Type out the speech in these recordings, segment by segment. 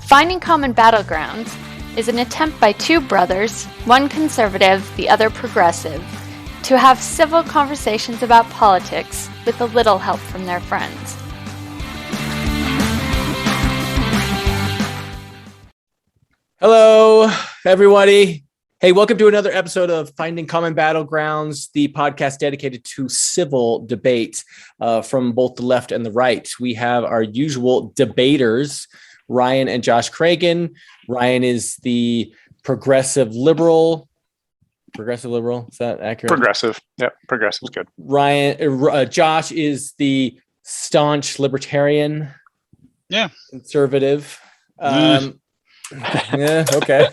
Finding Common Battlegrounds is an attempt by two brothers, one conservative, the other progressive, to have civil conversations about politics with a little help from their friends. Hello, everybody. Hey, welcome to another episode of Finding Common Battlegrounds, the podcast dedicated to civil debate from both the left and the right. We have our usual debaters, Ryan and Josh Cragen. Ryan is the progressive liberal. Progressive liberal, is that accurate? Progressive. Yep, progressive is good. Josh is the staunch libertarian. Yeah. Conservative. Yeah, okay.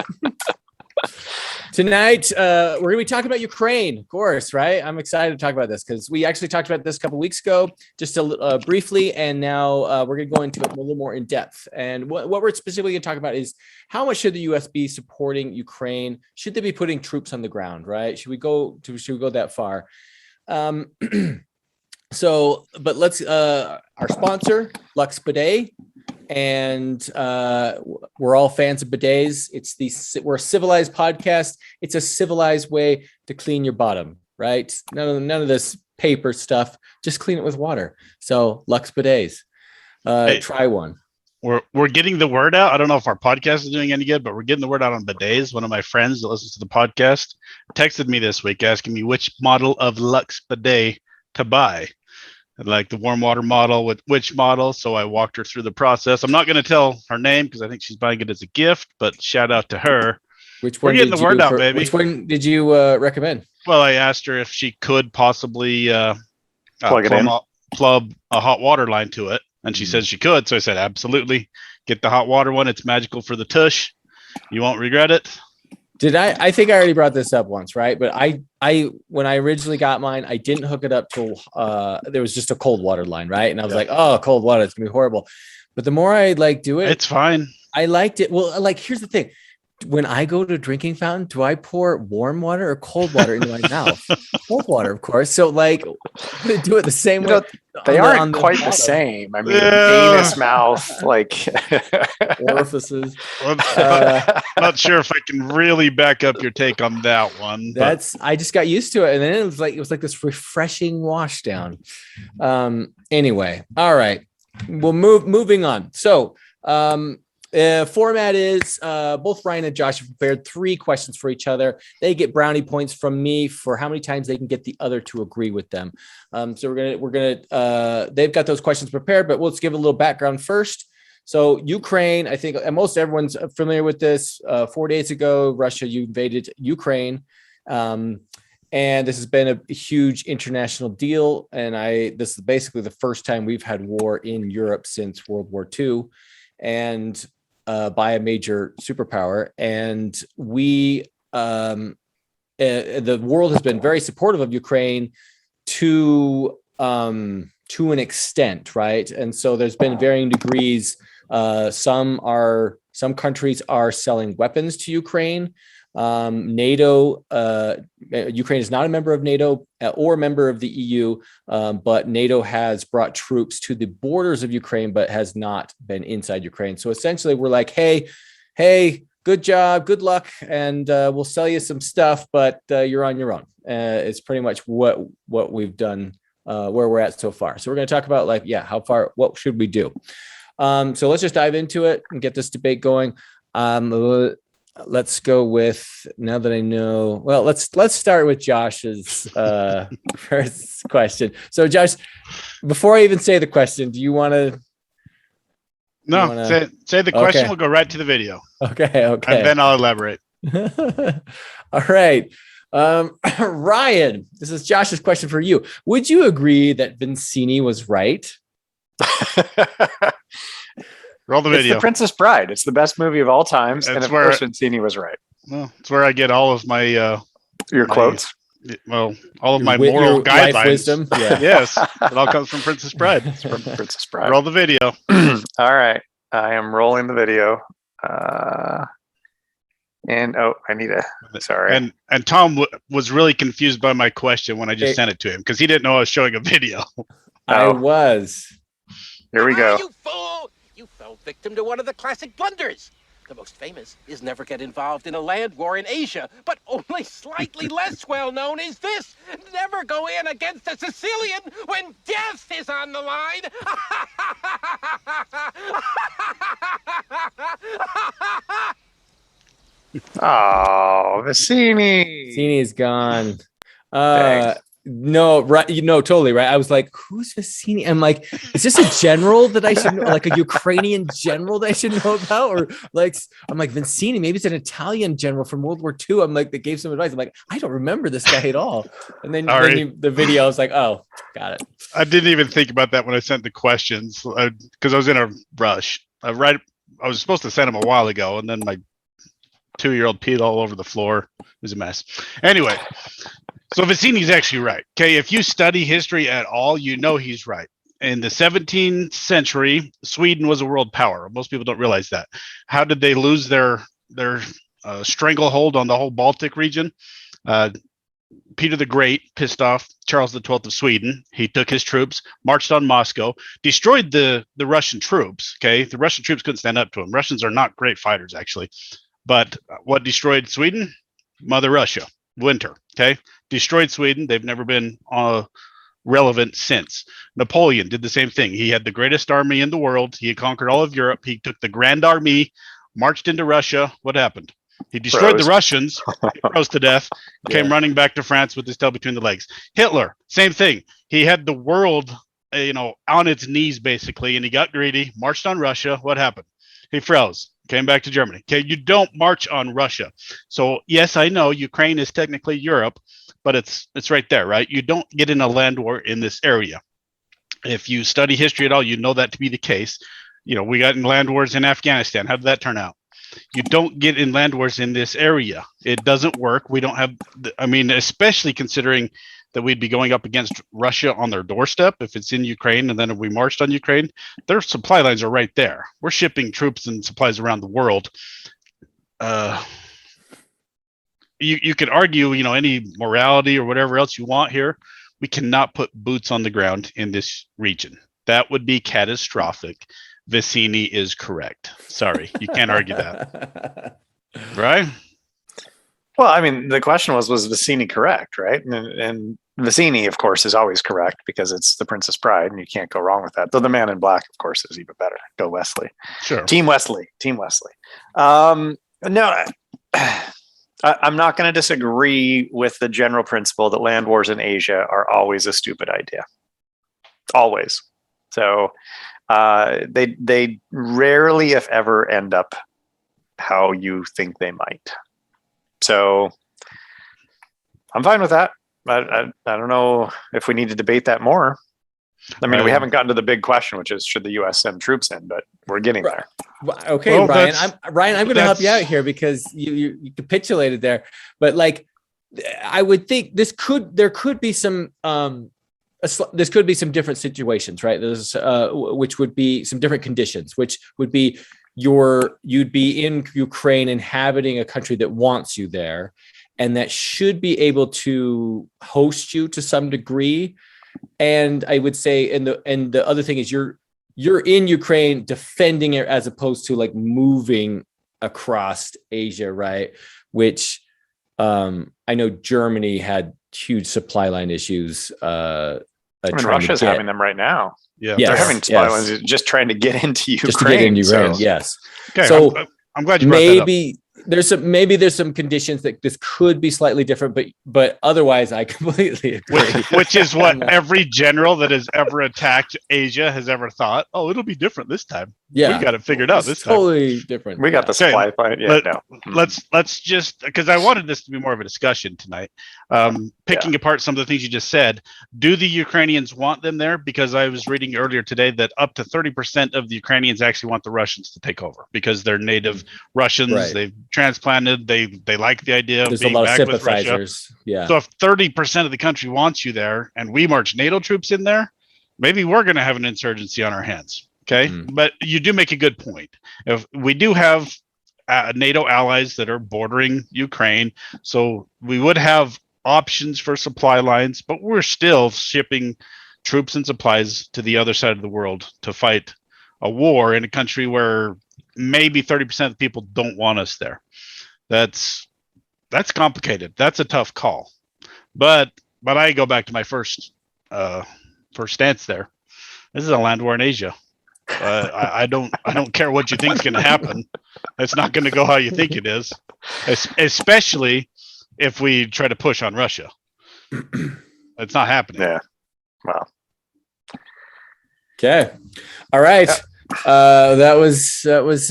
Tonight, we're going to be talking about Ukraine, of course, right? I'm excited to talk about this because we actually talked about this a couple weeks ago, just briefly, and now we're going to go into it a little more in depth. And what we're specifically going to talk about is how much should the U.S. be supporting Ukraine? Should they be putting troops on the ground, right? Should we go that far? But let's our sponsor, Lux Bidet. And we're all fans of bidets. We're a civilized podcast. It's a civilized way to clean your bottom, right? None of this paper stuff. Just clean it with water. So Lux Bidets, try one. We're getting the word out. I don't know if our podcast is doing any good, but we're getting the word out on bidets. One of my friends that listens to the podcast texted me this week asking me which model of Lux Bidet to buy. Like the warm water model with which model. So I walked her through the process. I'm not going to tell her name because I think she's buying it as a gift, but shout out to her. We're getting the word out, baby. Which one did you recommend? Well, I asked her if she could possibly plug a hot water line to it. And she said she could. So I said, absolutely. Get the hot water one. It's magical for the tush. You won't regret it. I think I already brought this up once, right? But I when I originally got mine, I didn't hook it up till there was just a cold water line, right? And I was like, oh, cold water, it's gonna be horrible. But the more I do it, it's fine. I liked it. Well, here's the thing. When I go to a drinking fountain, do I pour warm water or cold water into my mouth? Cold water, of course. So I'm gonna do it the same way. They aren't quite the same. I mean, anus, mouth, orifices. Not sure if I can really back up your take on that one. I just got used to it, and then it was like this refreshing wash down. Anyway, all right. We'll moving on. So format is both Ryan and Josh have prepared 3 questions for each other. They get brownie points from me for how many times they can get the other to agree with them. So we're gonna they've got those questions prepared, but let's give a little background first. So Ukraine, I think most everyone's familiar with this. 4 days ago, Russia invaded Ukraine. And this has been a huge international deal. And this is basically the first time we've had war in Europe since World War II. And by a major superpower, and the world has been very supportive of Ukraine to an extent, right? And so there's been varying degrees. Some countries are selling weapons to Ukraine. NATO, Ukraine is not a member of NATO or a member of the EU, but NATO has brought troops to the borders of Ukraine, but has not been inside Ukraine. So essentially we're like, hey, good job, good luck. And we'll sell you some stuff, but you're on your own. It's pretty much what we've done, where we're at so far. So we're going to talk about how far, what should we do? So let's just dive into it and get this debate going. Let's go with, now that I know, well, let's start with Josh's first question. So Josh, before I even say the question, do you want to? No, say the question. Okay. We'll go right to the video. Okay. And then I'll elaborate. All right. Ryan, this is Josh's question for you. Would you agree that Vizzini was right? Roll the video. It's The Princess Bride. It's the best movie of all times. And of course, Vizzini was right. Well, it's where I get all of my your quotes. All of my moral guidelines. Life wisdom. Yeah. Yes. It all comes from Princess Bride. It's from Princess Bride. Roll the video. All right. I am rolling the video. And I need sorry. And Tom was really confused by my question when I just sent it to him because he didn't know I was showing a video. I was. Here we go. You fool! You You fell victim to one of the classic blunders. The most famous is never get involved in a land war in Asia, but only slightly less well known is this: never go in against a Sicilian when death is on the line. Oh, Vicini. Vicini is gone. Dang. No, right. Totally right. I was like, who's Vicini? I'm like, is this a general that I should know, like a Ukrainian general that I should know about? Or like, I'm like, Vicini, maybe it's an Italian general from World War II. I'm like, that gave some advice. I'm like, I don't remember this guy at all. And then, the video, I was like, oh, got it. I didn't even think about that when I sent the questions because I was in a rush. I was supposed to send them a while ago, and then my 2-year-old peed all over the floor. It was a mess. Anyway. So Vicini's actually right. Okay, if you study history at all, you know he's right. In the 17th century, Sweden was a world power. Most people don't realize that. How did they lose their stranglehold on the whole Baltic region? Peter the Great pissed off Charles XII of Sweden. He took his troops, marched on Moscow, destroyed the Russian troops. Okay, the Russian troops couldn't stand up to him. Russians are not great fighters, actually. But what destroyed Sweden? Mother Russia. Winter. Okay, destroyed Sweden. They've never been relevant since. Napoleon did the same thing. He had the greatest army in the world. He had conquered all of Europe. He took the Grand Army, marched into Russia. What happened? He destroyed the Russians, froze to death, came running back to France with his tail between the legs. Hitler, same thing. He had the world, on its knees basically, and he got greedy, marched on Russia. What happened? He froze. Came back to Germany. Okay, you don't march on Russia. So yes, I know Ukraine is technically Europe, but it's right there, right? You don't get in a land war in this area. If you study history at all, you know that to be the case. We got in land wars in Afghanistan. How did that turn out? You don't get in land wars in this area. It doesn't work. We don't have, especially considering that we'd be going up against Russia on their doorstep if it's in Ukraine, and then if we marched on Ukraine, their supply lines are right there. We're shipping troops and supplies around the world. You could argue, any morality or whatever else you want here. We cannot put boots on the ground in this region. That would be catastrophic. Vicini is correct. Sorry, you can't argue that. Right? Well, the question was Vicini correct, right? And Vicini, of course, is always correct because it's the Princess Bride, and you can't go wrong with that. Though the Man in Black, of course, is even better. Go Wesley. Sure. Team Wesley. No, I'm not going to disagree with the general principle that land wars in Asia are always a stupid idea. Always. So they rarely, if ever, end up how you think they might. So I'm fine with that. I don't know if we need to debate that more. We haven't gotten to the big question, which is should the U.S. send troops in, but we're getting there. Okay, well, Ryan, I'm going to help you out here because you capitulated there. But I would think there could be some different situations, right? There's which would be some different conditions, which would be you'd be in Ukraine inhabiting a country that wants you there and that should be able to host you to some degree. And I would say, and the other thing is you're in Ukraine defending it as opposed to moving across Asia, right? Which I know Germany had huge supply line issues. Russia's having them right now. Yeah, they're having supply lines just trying to get into Ukraine. Just to get in Ukraine, yes. Okay, so I'm glad you brought that up. There's some conditions that this could be slightly different, but otherwise I completely agree. Which is what every general that has ever attacked Asia has ever thought. Oh, it'll be different this time. Yeah, we got it figured out this time. Totally different. We got the supply line. Yeah, let's just, because I wanted this to be more of a discussion tonight. Picking apart some of the things you just said. Do the Ukrainians want them there? Because I was reading earlier today that up to 30% of the Ukrainians actually want the Russians to take over because they're native Russians. Right. They've transplanted. They like the idea of being back with Russia. Yeah. So if 30% of the country wants you there, and we march NATO troops in there, maybe we're going to have an insurgency on our hands. Okay, but you do make a good point. If we do have NATO allies that are bordering Ukraine, so we would have options for supply lines, but we're still shipping troops and supplies to the other side of the world to fight a war in a country where maybe 30% of the people don't want us there. That's complicated. That's a tough call. But I go back to my first stance there. This is a land war in Asia. I don't care what you think is going to happen. It's not going to go how you think it is, especially if we try to push on Russia. It's not happening. Yeah. Wow. Okay. All right. That was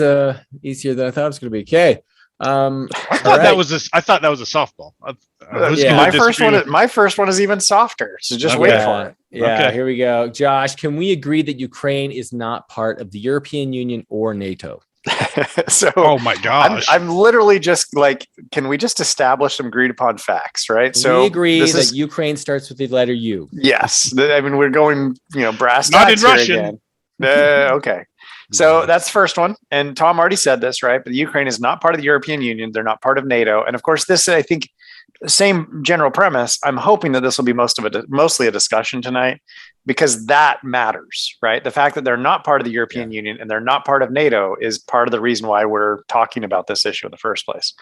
easier than I thought it was going to be. Okay. I thought that was a softball. My first one is even softer. So just wait for it. Yeah. Okay. Here we go. Josh, can we agree that Ukraine is not part of the European Union or NATO? So, oh my gosh, I'm literally just like, can we just establish some agreed upon facts, right? So we agree that Ukraine starts with the letter U. Yes, I mean we're going, brass not tacks in Russian. again. Okay, so that's the first one, and Tom already said this, right? But Ukraine is not part of the European Union; they're not part of NATO, and of course, this I think same general premise. I'm hoping that this will be mostly a discussion tonight, because that matters, right? The fact that they're not part of the European Union and they're not part of NATO is part of the reason why we're talking about this issue in the first place.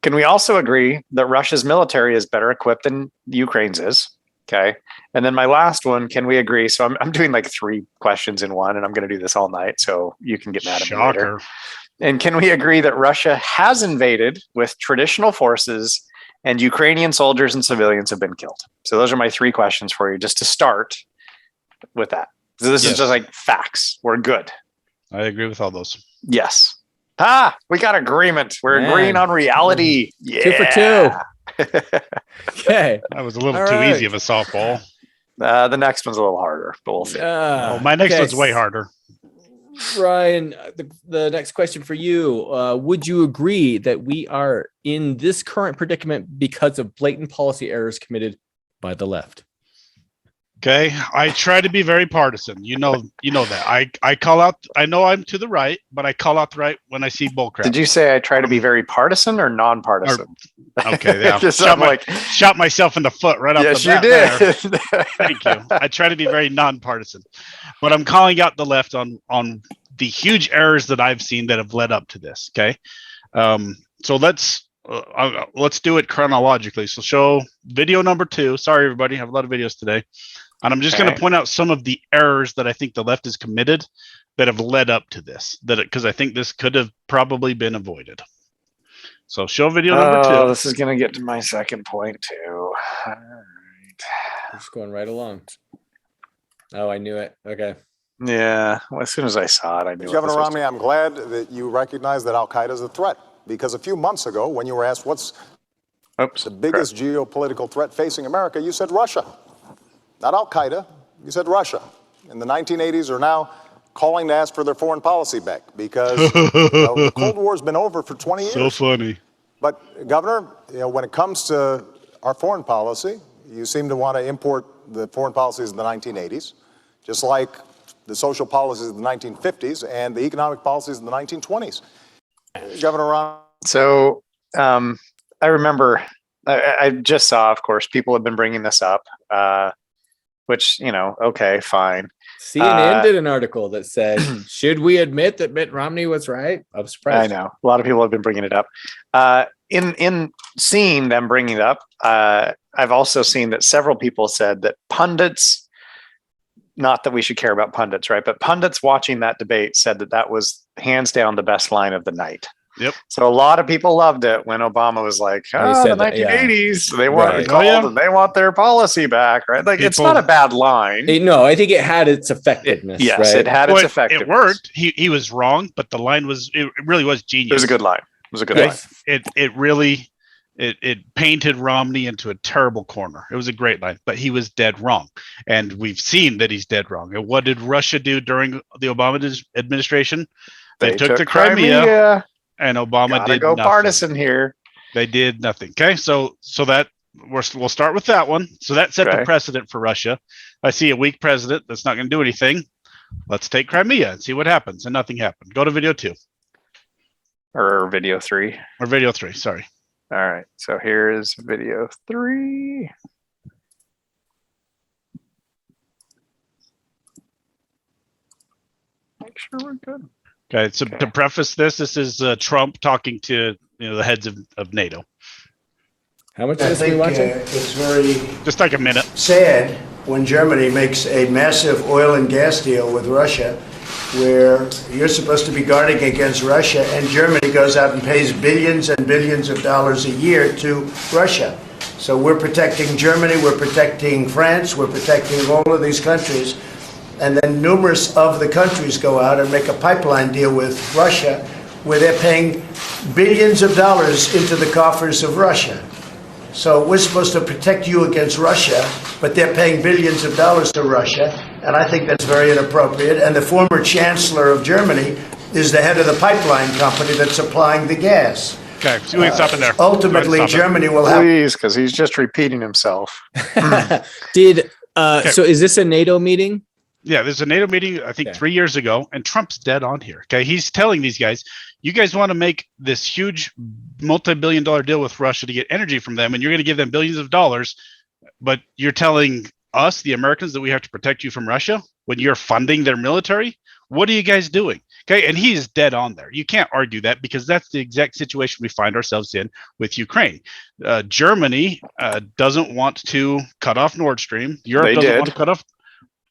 Can we also agree that Russia's military is better equipped than Ukraine's is? Okay. And then my last one, can we agree? So I'm doing like 3 questions in one, and I'm going to do this all night, so you can get mad at me later. And can we agree that Russia has invaded with traditional forces and Ukrainian soldiers and civilians have been killed? So those are my 3 questions for you, just to start with that. So this is just like facts. We're good. I agree with all those. Yes. We got agreement. We're agreeing on reality. Yeah. 2 for 2. Okay. That was a little too easy of a softball. The next one's a little harder, but we'll see. My next one's way harder. Ryan, the next question for you. Would you agree that we are in this current predicament because of blatant policy errors committed by the left? Okay, I try to be very partisan. You know that. I call out. I know I'm to the right, but I call out the right when I see bullcrap. Did you say I try to be very partisan or non-partisan? Okay, yeah. Shot myself in the foot right off the bat. Yes, you did. Thank you. I try to be very non-partisan, but I'm calling out the left on the huge errors that I've seen that have led up to this. Okay, so let's do it chronologically. So show video number 2. Sorry, everybody, I have a lot of videos today. And I'm just going to point out some of the errors that I think the left has committed that have led up to this, because I think this could have probably been avoided. So show video number 2. This is going to get to my second point too. All right. Just going right along. Oh, I knew it. Okay. Yeah. Well, as soon as I saw it, I knew it. Governor Romney, I'm glad that you recognize that Al-Qaeda is a threat, because a few months ago, when you were asked what's the biggest geopolitical threat facing America, you said Russia. Not Al-Qaeda, you said Russia. In the 1980s are now calling to ask for their foreign policy back, because the Cold War's been over for 20 years. So funny. But Governor, when it comes to our foreign policy, you seem to want to import the foreign policies of the 1980s, just like the social policies of the 1950s and the economic policies of the 1920s. Governor Ron. So I remember, I just saw, of course, people have been bringing this up. Which, okay, fine. CNN did an article that said, should we admit that Mitt Romney was right? I'm surprised. I know. A lot of people have been bringing it up. In seeing them bringing it up, I've also seen that several people said that pundits, not that we should care about pundits, right? But pundits watching that debate said that was hands down the best line of the night. Yep. So a lot of people loved it when Obama was like, the 1980s, they want it called and they want their policy back, right? Like, it's not a bad line. No, I think it had its effectiveness. Yes, right? it had its effectiveness. It worked. He was wrong, but the line it really was genius. It was a good line. It was a good line. It really painted Romney into a terrible corner. It was a great line, but he was dead wrong. And we've seen that he's dead wrong. And what did Russia do during the Obama administration? They took the Crimea. And Obama did go nothing. Partisan here. They did nothing. Okay, so that we'll start with that one. So that set the precedent for Russia. I see a weak president that's not going to do anything. Let's take Crimea and see what happens. And nothing happened. Go to video 2. Or video 3. Or video 3, sorry. All right, so here's video 3. make sure we're good. Okay, so to preface this is Trump talking to the heads of NATO. How much of this are we watching? It's very Just like a minute. sad when Germany makes a massive oil and gas deal with Russia, where you're supposed to be guarding against Russia, and Germany goes out and pays billions and billions of dollars a year to Russia. So we're protecting Germany, we're protecting France, we're protecting all of these countries. And then numerous of the countries go out and make a pipeline deal with Russia, where they're paying billions of dollars into the coffers of Russia. So we're supposed to protect you against Russia, but they're paying billions of dollars to Russia, and I think that's very inappropriate. And the former chancellor of Germany is the head of the pipeline company that's supplying the gas. Okay, so we can stop it there. Ultimately, Germany will have... Please, because he's just repeating himself. So is this a NATO meeting? Yeah, there's a NATO meeting, I think 3 years ago, and Trump's dead on here. Okay, he's telling these guys, you guys want to make this huge multi-billion-dollar deal with Russia to get energy from them, and you're going to give them billions of dollars, but you're telling us, the Americans, that we have to protect you from Russia when you're funding their military? What are you guys doing? Okay, and he is dead on there. You can't argue that, because that's the exact situation we find ourselves in with Ukraine. Germany doesn't want to cut off Nord Stream. Europe doesn't want to cut off.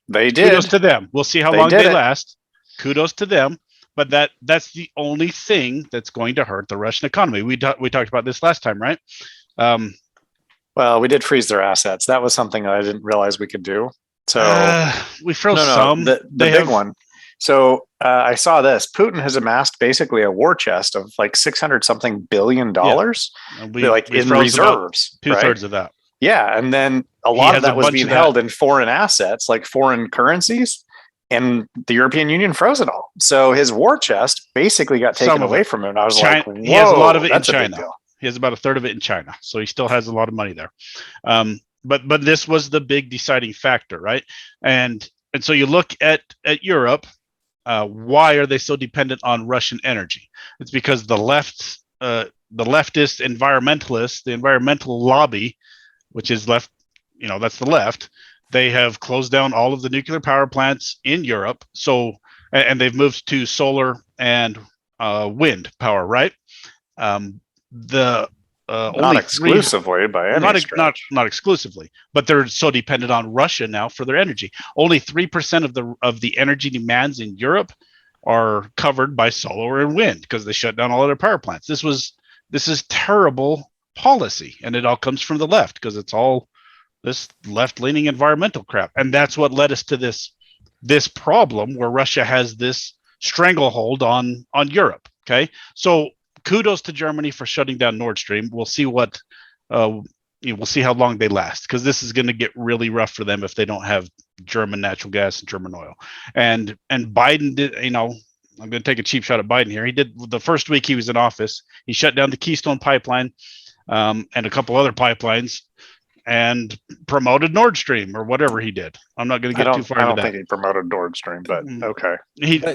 They did. Kudos to them. We'll see how long they last. Kudos to them. But that's the only thing that's going to hurt the Russian economy. We talked about this last time, right? Well, we did freeze their assets. That was something that I didn't realize we could do. So we froze some. The big one. So I saw this. Putin has amassed basically a war chest of like $600-something billion, like in reserves. 2/3 of that. Yeah, and then a lot of that was being held in foreign assets, like foreign currencies, and the European Union froze it all. So his war chest basically got taken away from him. And I was like, whoa, he has a lot of it in China. He has about a third of it in China, so he still has a lot of money there. But this was the big deciding factor, right? And so you look at Europe. Why are they so dependent on Russian energy? It's because the leftist environmentalists, the environmental lobby, which is left, that's the left. They have closed down all of the nuclear power plants in Europe. So, and they've moved to solar and wind power, right? Not exclusively by any stretch. Not exclusively, but they're so dependent on Russia now for their energy. Only 3% of the energy demands in Europe are covered by solar and wind, because they shut down all of their power plants. This is terrible policy, and it all comes from the left, because it's all this left-leaning environmental crap, and that's what led us to this problem where Russia has this stranglehold on Europe. Okay, so kudos to Germany for shutting down Nord Stream. We'll see we'll see how long they last, because this is going to get really rough for them if they don't have German natural gas and German oil. And Biden did, I'm going to take a cheap shot at Biden here. He did, the first week he was in office, he shut down the Keystone pipeline and a couple other pipelines, and promoted Nord Stream or whatever he did. I'm not going to get too far into that. I don't think he promoted Nord Stream, but okay.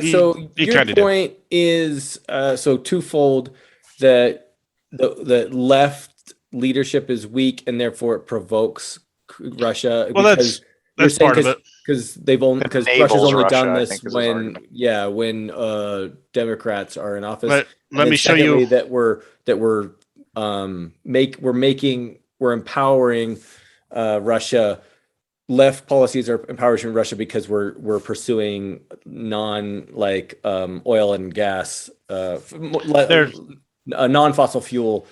So your point is so twofold, that the left leadership is weak, and therefore it provokes Russia. Well, that's part of it, because Russia's only done this when Democrats are in office. Let me show you that we're empowering Russia. Left policies are empowering Russia because we're pursuing oil and gas, non-fossil fuel.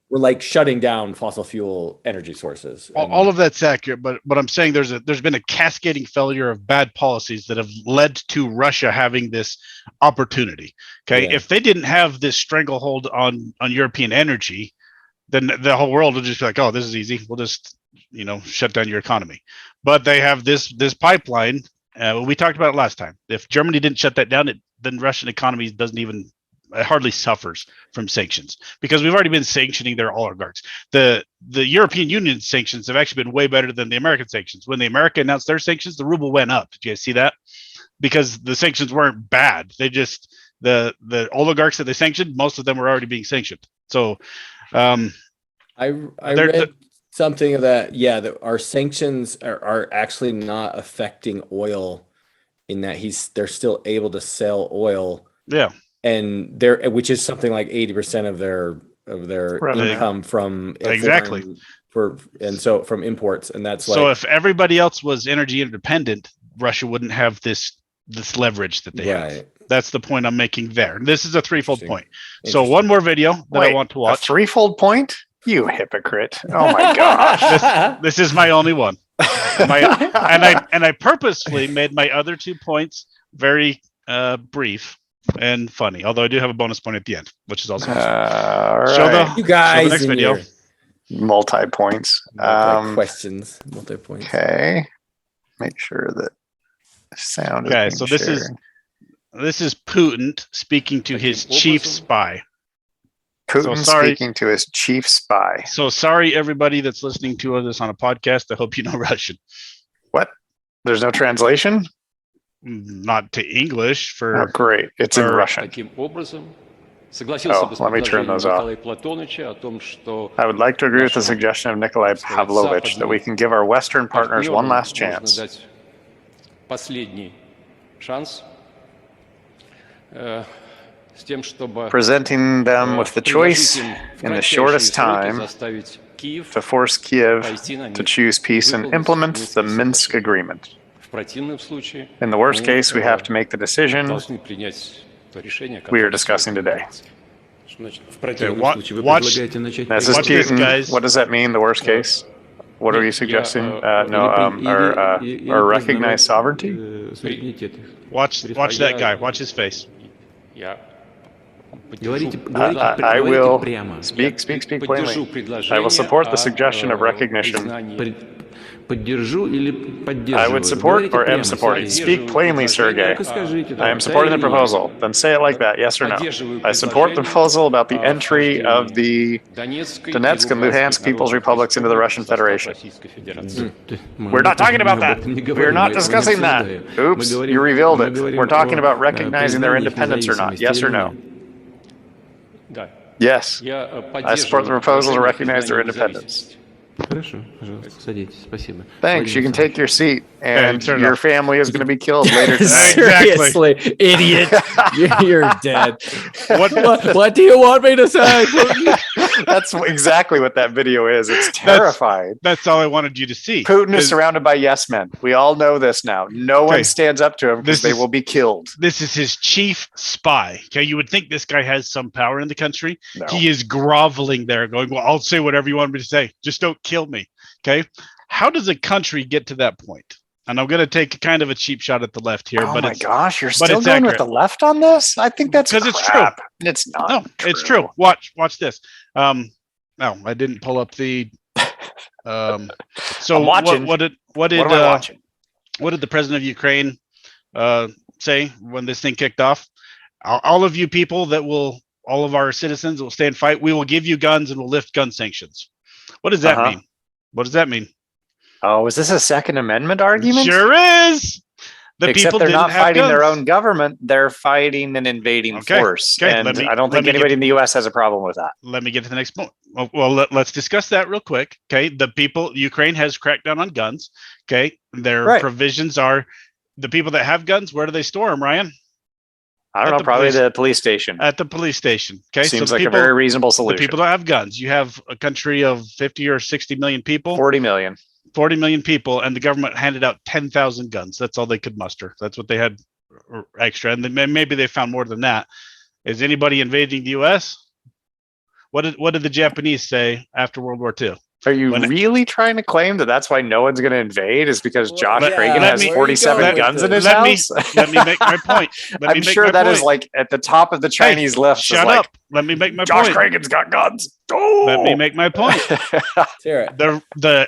We're like shutting down fossil fuel energy sources. All of that's accurate, but I'm saying there's been a cascading failure of bad policies that have led to Russia having this opportunity. Okay, if they didn't have this stranglehold on European energy, then the whole world would just be like, oh, this is easy. We'll just shut down your economy. But they have this pipeline. We talked about it last time. If Germany didn't shut that down, then Russian economy it hardly suffers from sanctions, because we've already been sanctioning their oligarchs. The European Union sanctions have actually been way better than the American sanctions. When the America announced their sanctions, the ruble went up. Did you guys see that? Because the sanctions weren't bad. They just, the oligarchs that they sanctioned, most of them were already being sanctioned. So I read something that our sanctions are actually not affecting oil in that they're still able to sell oil. Yeah. And which is something like 80% of their Revenue. income from Exactly. from imports. And that's so if everybody else was energy independent, Russia wouldn't have this leverage that they have. That's the point I'm making there. This is a threefold point. So one more video that I want to watch. A threefold point? You hypocrite. Oh my gosh. This is my only one. And I purposefully made my other 2 points very brief and funny. Although I do have a bonus point at the end, which is also you guys show the next video. Multi-points. Questions. Multi-points. Okay. Make sure that sound is okay, so this is Putin speaking to his chief spy. Putin speaking to his chief spy. So sorry, everybody that's listening to this on a podcast. I hope you know Russian. What? There's no translation? Not to English for. Oh, great. It's in Russian. Let me turn those off. I would like to agree with the suggestion of Nikolai Pavlovich that we can give our Western partners one last chance. Presenting them with the choice in the shortest time to force Kiev to choose peace and implement the Minsk agreement. In the worst case, we have to make the decision we are discussing today. Watch Putin, guys. What does that mean, the worst case? What are you suggesting? Or recognize sovereignty? Watch that guy. Watch his face. I will speak plainly. I will support the suggestion of recognition. I would support or am supporting. Speak plainly, Sergey. I am supporting the proposal. Then say it like that, yes or no. I support the proposal about the entry of the Donetsk and Luhansk People's Republics into the Russian Federation. We're not talking about that. We're not discussing that. Oops, you revealed it. We're talking about recognizing their independence or not, yes or no. Yes. I support the proposal to recognize their independence. Thanks. You can take your seat, and your family is going to be killed later tonight. Seriously, idiot, you're dead. What do you want me to say? That's exactly what that video is. It's terrifying. That's all I wanted you to see. Putin is surrounded by yes men. We all know this now. No one stands up to him because they will be killed. This is his chief spy. Okay, you would think this guy has some power in the country. No. He is groveling there, going, "Well, I'll say whatever you want me to say. Just don't kill me." Okay, how does a country get to that point? And I'm going to take kind of a cheap shot at the left here, but my gosh, you're still going with the left on this? I think that's because it's true. It's not. No, true. It's true. Watch this. No, I didn't pull up the. So I'm watching. What did the president of Ukraine say when this thing kicked off? All of you people all of our citizens will stay and fight. We will give you guns and we'll lift gun sanctions. What does that mean? What does that mean? Oh, is this a Second Amendment argument? Sure is. Except they're not fighting their own government; they're fighting an invading force, and I don't think anybody in the U.S. has a problem with that. Let me get to the next point. Well, let's discuss that real quick. Okay, Ukraine has cracked down on guns. Okay, their provisions are the people that have guns. Where do they store them, Ryan? I don't know. Probably the police station. At the police station. Okay, seems like a very reasonable solution. The people that have guns. You have a country of 50 or 60 million people. 40 million. 40 million people, and the government handed out 10,000 guns. That's all they could muster. That's what they had extra, and then maybe they found more than that. Is anybody invading the U.S.? What did the Japanese say after World War II? Are you really trying to claim that that's why no one's going to invade? Is because Josh Reagan has 47 guns in his house? Let me make my point. I'm sure that is like at the top of the Chinese list. Shut up. Let me make my point. Josh Reagan's got guns. Oh! Let me make my point. The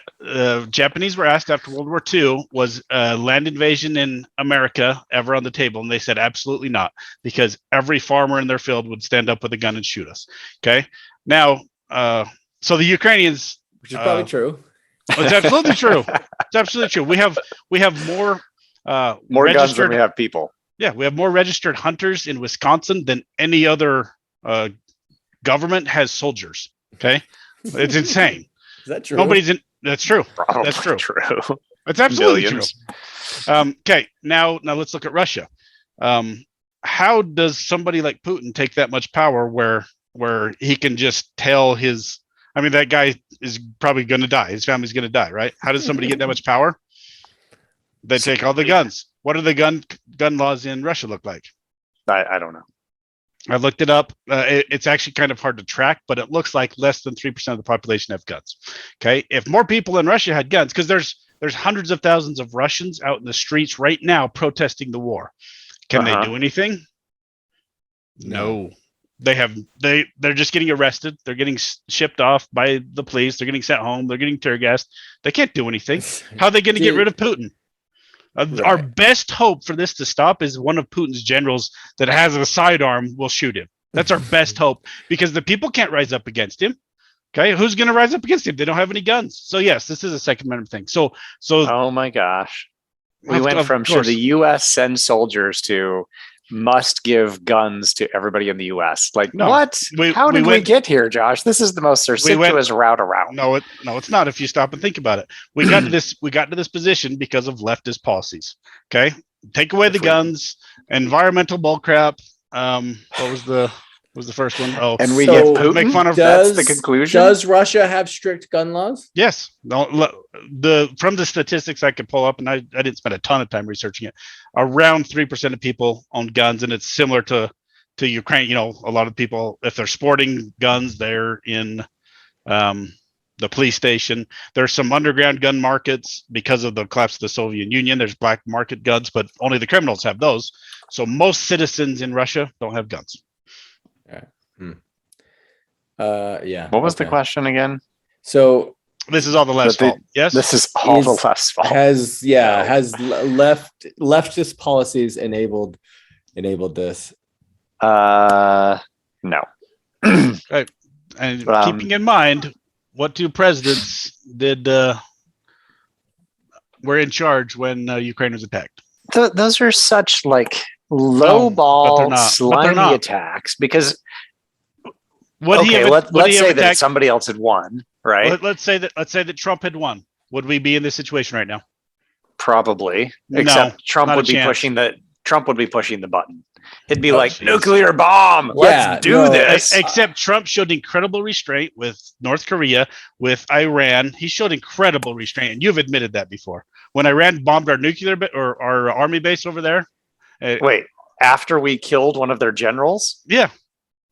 Japanese were asked after World War II, was land invasion in America ever on the table? And they said absolutely not, because every farmer in their field would stand up with a gun and shoot us. Okay. Now, so the Ukrainians, which is probably true. It's absolutely true. It's absolutely true. We have more guns than we have people. Yeah, we have more registered hunters in Wisconsin than any other government has soldiers. Okay, it's insane. Is that true? That's true. Probably That's true. It's absolutely Millions. true. Okay, now let's look at Russia. How does somebody like Putin take that much power where he can just tell his? I mean, that guy is probably going to die. His family's going to die, right? How does somebody get that much power? They take all the guns. What do the gun laws in Russia look like? I don't know. I looked it up. It's actually kind of hard to track, but it looks like less than 3% of the population have guns. Okay, if more people in Russia had guns, because there's hundreds of thousands of Russians out in the streets right now protesting the war. Can they do anything? No. They're just getting arrested. They're getting shipped off by the police. They're getting sent home. They're getting tear gassed. They can't do anything. How are they going to get rid of Putin? Right. Our best hope for this to stop is one of Putin's generals that has a sidearm will shoot him. That's our best hope, because the people can't rise up against him. Okay, who's going to rise up against him? They don't have any guns. So yes, this is a Second Amendment thing. So Oh my gosh, we went from should the U.S. send soldiers to must give guns to everybody in the U.S. Like, No. what? How did we get here, Josh? This is the most circuitous route around. No, it's not. If you stop and think about it, we got to this position because of leftist policies. Okay, take away the guns, environmental bullcrap. What was the first one? Oh, And we So get Putin. make fun of That's the conclusion. Does Russia have strict gun laws? yes. No, from the statistics I could pull up, and I didn't spend a ton of time researching it. Around 3% of people own guns, and it's similar to Ukraine. You know, a lot of people, if they're sporting guns, they're in the police station. There's some underground gun markets because of the collapse of the Soviet Union. There's black market guns, but only the criminals have those. So most citizens in Russia don't have guns. Yeah. What was the okay. question again? So This is all the left's fault. Yes. This is all the Is- left's fault. has leftist policies enabled this? No. And keeping in mind, what two presidents were in charge when Ukraine was attacked? Those are such like No, low but they're ball, not. But they're slimy not. attacks because Let's let's say that somebody else had won, right? Let's say that Trump had won. Would we be in this situation right now? Probably. No, Except Trump not a would be chance. pushing the button. It'd be Oh, like jeez. nuclear bomb. Let's do this. Except Trump showed incredible restraint with North Korea, with Iran. He showed incredible restraint, and you've admitted that before. When Iran bombed our or our army base over there. Wait, after we killed one of their generals? Yeah,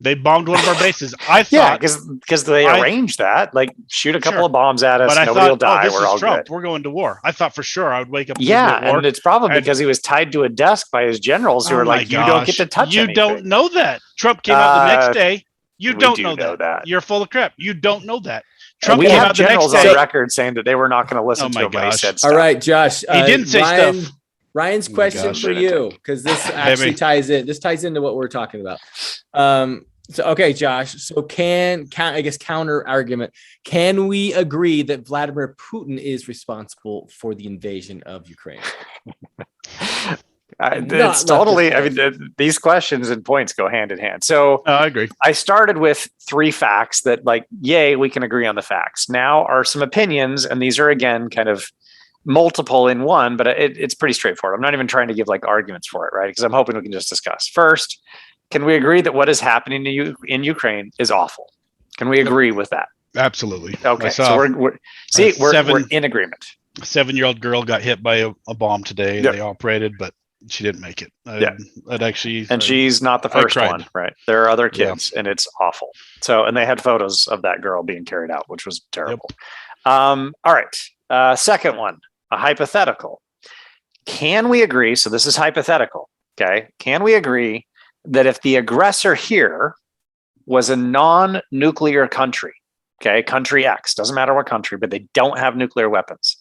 they bombed one of our bases. I Yeah, thought, because they arranged that. Like, shoot a couple Sure. of bombs at us, but I nobody will thought, die. this We're is all Trump. good. We're going to war. I thought for sure I would wake up. Yeah, at war. and it's probably And- because he was tied to a desk by his generals who Oh were my like, "You don't get to gosh. touch You anything." don't know that. Trump came out the next day. You we don't do know know that. You're full of crap. You don't know that. And Trump we came have out the next generals on day. record saying that they were not going to listen Oh to my him when he gosh. said stuff. All right, Josh. He didn't say stuff. Ryan's Oh my question gosh. for you, because this actually ties in. This ties into what we're talking about. So okay, Josh. So counter argument. Can we agree that Vladimir Putin is responsible for the invasion of Ukraine? It's totally. I mean, these questions and points go hand in hand. So I agree. I started with 3 facts that, like, yay, we can agree on the facts. Now are some opinions, and these are again kind of multiple in one, but it's pretty straightforward. I'm not even trying to give like arguments for it, right? Because I'm hoping we can just discuss. First, can we agree that what is happening to you in Ukraine is awful? Can we agree with that? Absolutely. Okay, So so we're in agreement. a 7-year-old girl got hit by a bomb today. Yep. They operated, but she didn't make it. That actually. And she's not the I first cried. one, right? There are other kids, and it's awful. So, and they had photos of that girl being carried out, which was terrible. All right. Second one, a hypothetical. Can we agree? So this is hypothetical. Okay. Can we agree that if the aggressor here was a non-nuclear country, okay, country X, doesn't matter what country, but they don't have nuclear weapons.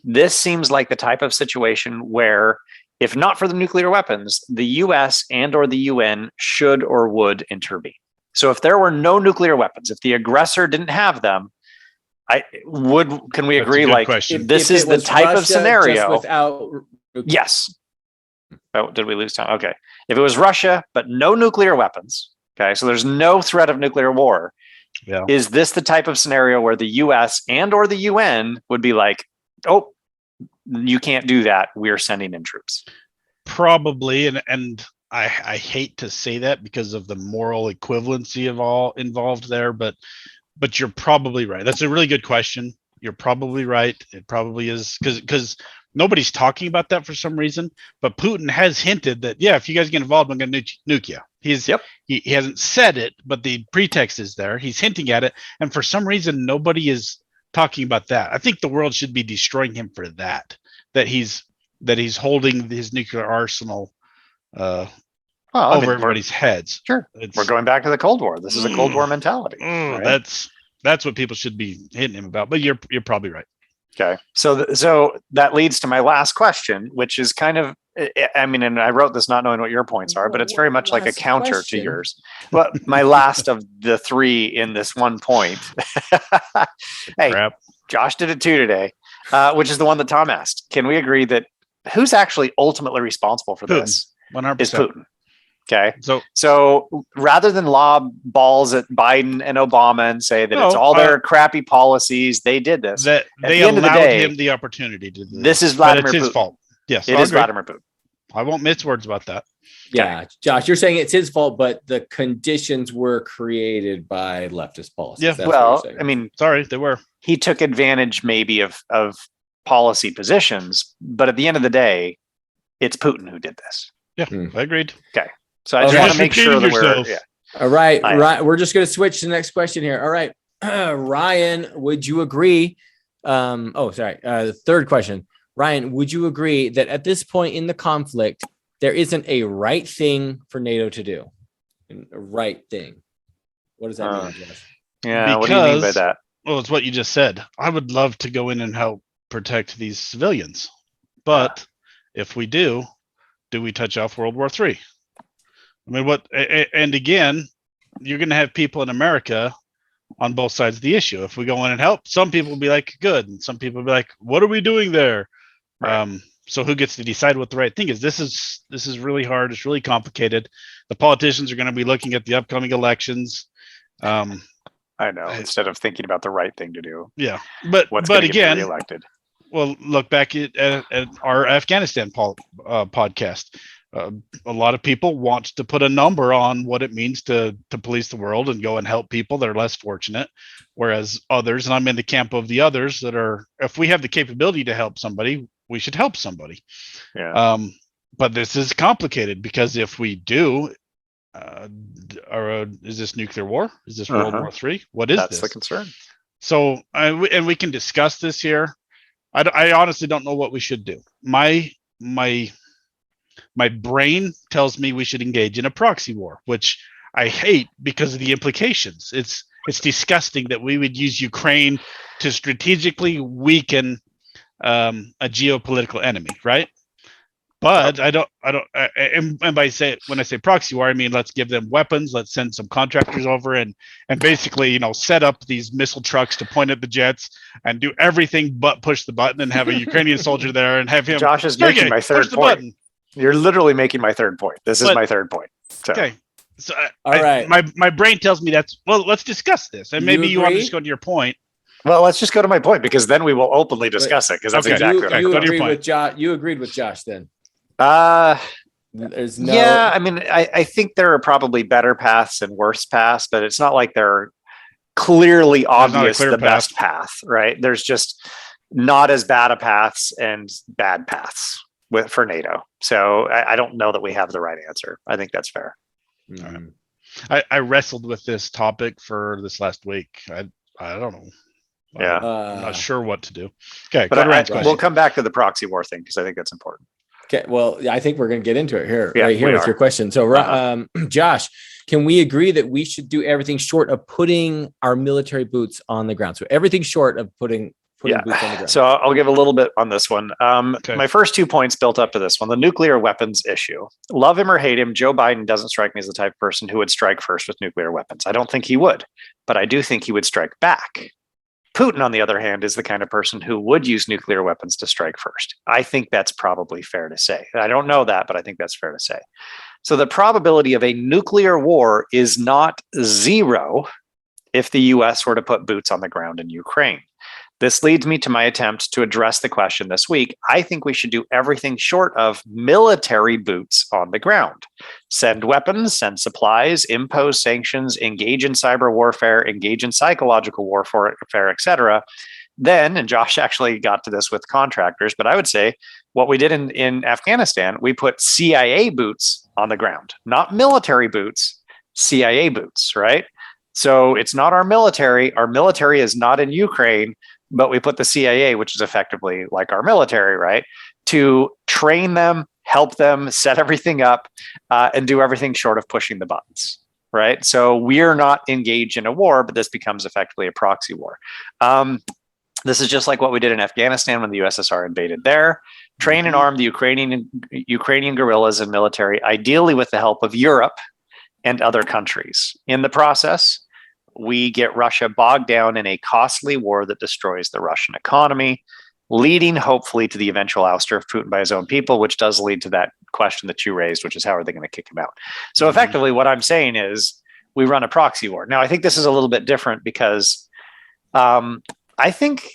This seems like the type of situation where, if not for the nuclear weapons, the US and or the UN should or would intervene. So if there were no nuclear weapons, if the aggressor didn't have them, can we That's a agree? good Like, question. this If is it the was type Russia of scenario. just without Yes. Oh, did we lose time? Okay. If it was Russia, but no nuclear weapons, okay, so there's no threat of nuclear war. Yeah. Is this the type of scenario where the US and or the UN would be like, oh, you can't do that. We're sending in troops. Probably, and I hate to say that because of the moral equivalency of all involved there, but you're probably right. That's a really good question. You're probably right. It probably is because nobody's talking about that for some reason. But Putin has hinted that, yeah, if you guys get involved, I'm going to nuke you. He hasn't said it, but the pretext is there. He's hinting at it, and for some reason, nobody is talking about that. I think the world should be destroying him for that. That he's holding his nuclear arsenal over everybody's heads. Sure, we're going back to the Cold War. This is a Cold War mentality. Right? That's what people should be hitting him about. But you're probably right. Okay, so that leads to my last question, which is kind of, I mean, and I wrote this not knowing what your points are, but it's very much like a counter to yours. But my last of the three in this one point. Hey, crap. Josh did it too today, which is the one that Tom asked. Can we agree that who's actually ultimately responsible for this 100%. is Putin? Okay. So rather than lob balls at Biden and Obama and say that it's all their crappy policies, they did this. That they allowed him the opportunity to do this. This is Vladimir Putin. It's his fault. Yes, it is Vladimir Putin. I won't mince words about that. Yeah, Josh, you're saying it's his fault, but the conditions were created by leftist policies. Yeah. Well, I mean, sorry, they were. He took advantage maybe of policy positions, but at the end of the day, it's Putin who did this. Yeah, I agreed. Okay. So I just want to make sure that we're all right. Right. We're just going to switch to the next question here. All right. Ryan, would you agree? Third question. Ryan, would you agree that at this point in the conflict, there isn't a right thing for NATO to do? A right thing. What does that mean, Josh? Yeah. What do you mean by that? Well, it's what you just said. I would love to go in and help protect these civilians. But if we do we touch off World War III? I mean, and again, you're going to have people in America on both sides of the issue. If we go in and help, some people will be like, good. And some people will be like, what are we doing there? Right. So who gets to decide what the right thing is? This is really hard. It's really complicated. The politicians are going to be looking at the upcoming elections. I know, instead of thinking about the right thing to do. Yeah. But again, reelected. Well, look back at our Afghanistan podcast. A lot of people want to put a number on what it means to police the world and go and help people that are less fortunate, whereas others, and I'm in the camp of the others that are, if we have the capability to help somebody, we should help somebody. Yeah. But this is complicated because if we do, is this nuclear war? Is this World War III? What is this? That's the concern. So, and we can discuss this here. I honestly don't know what we should do. My brain tells me we should engage in a proxy war, which I hate because of the implications. It's disgusting that we would use Ukraine to strategically weaken a geopolitical enemy, right? But I don't. And when I say proxy war, I mean let's give them weapons, let's send some contractors over, and basically set up these missile trucks to point at the jets and do everything but push the button and have a Ukrainian soldier there and have him. Josh is making my third point. Button. You're literally making my third point. This is my third point. So. Okay. So all right. My brain tells me let's discuss this, and maybe you want to just go to your point. Well, let's just go to my point because then we will openly discuss it because that's exactly what you agreed with Josh. You agreed with Josh then. There's no. Yeah, I mean, I think there are probably better paths and worse paths, but it's not like they're clearly obvious the best path, right? There's just not as bad a paths and bad paths for NATO. So I don't know that we have the right answer. I think that's fair. Mm-hmm. I wrestled with this topic for this last week. I don't know. Yeah, I'm not sure what to do. Okay, but we'll come back to the proxy war thing because I think that's important. Okay, well, I think we're going to get into it here, right here with your question. So, Josh, can we agree that we should do everything short of putting our military boots on the ground? So everything short of putting boots on the ground. So I'll give a little bit on this one. My first 2 points built up to this one, the nuclear weapons issue. Love him or hate him, Joe Biden doesn't strike me as the type of person who would strike first with nuclear weapons. I don't think he would, but I do think he would strike back. Putin, on the other hand, is the kind of person who would use nuclear weapons to strike first. I think that's probably fair to say. I don't know that, but I think that's fair to say. So the probability of a nuclear war is not zero if the US were to put boots on the ground in Ukraine. This leads me to my attempt to address the question this week. I think we should do everything short of military boots on the ground. Send weapons, send supplies, impose sanctions, engage in cyber warfare, engage in psychological warfare, etc. Then, and Josh actually got to this with contractors, but I would say what we did in Afghanistan, we put CIA boots on the ground, not military boots, CIA boots, right? So it's not our military. Our military is not in Ukraine, but we put the CIA, which is effectively like our military, right, to train them, help them, set everything up, and do everything short of pushing the buttons, right? So we're not engaged in a war, but this becomes effectively a proxy war. This is just like what we did in Afghanistan when the USSR invaded there. Train and arm the Ukrainian guerrillas and military, ideally with the help of Europe and other countries. In the process, we get Russia bogged down in a costly war that destroys the Russian economy, leading hopefully to the eventual ouster of Putin by his own people, which does lead to that question that you raised, which is how are they going to kick him out? So effectively what I'm saying is we run a proxy war. Now, I think this is a little bit different because I think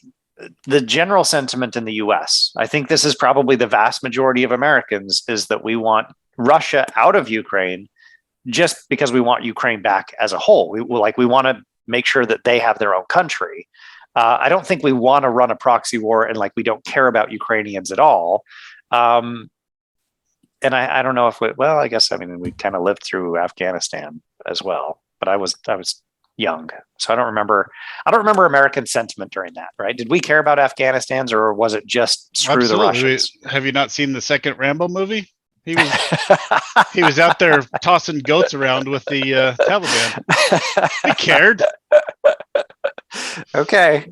the general sentiment in the US, I think this is probably the vast majority of Americans, is that we want Russia out of Ukraine just because we want Ukraine back as a whole. We want to make sure that they have their own country. I don't think we want to run a proxy war and we don't care about Ukrainians at all. And I don't know if I guess, we kind of lived through Afghanistan as well, but I was young. So I don't remember American sentiment during that, right? Did we care about Afghanistan's or was it just screw the Russians? Have you not seen the second Rambo movie? He was out there tossing goats around with the Taliban. He cared. Okay.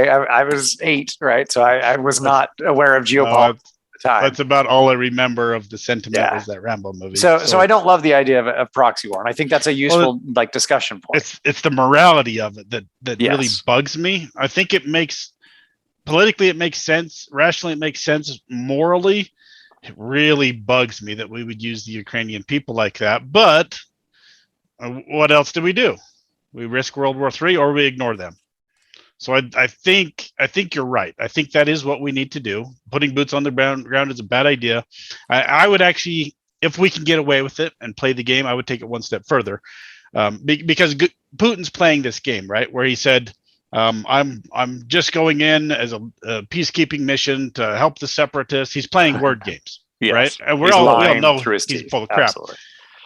I was 8, right? So I was not aware of geopolitics at the time. That's about all I remember of the sentiment was that Rambo movie. So I don't love the idea of proxy war, and I think that's a useful discussion point. It's the morality of it that really bugs me. I think politically it makes sense, rationally it makes sense, morally it really bugs me that we would use the Ukrainian people like that. But what else do? We risk World War III or we ignore them. So I think you're right. I think that is what we need to do. Putting boots on the ground is a bad idea. I would actually, if we can get away with it and play the game, I would take it one step further. Because Putin's playing this game, right? Where he said, I'm just going in as a peacekeeping mission to help the separatists. He's playing word games, right? And we all know he's full of crap. Absolutely.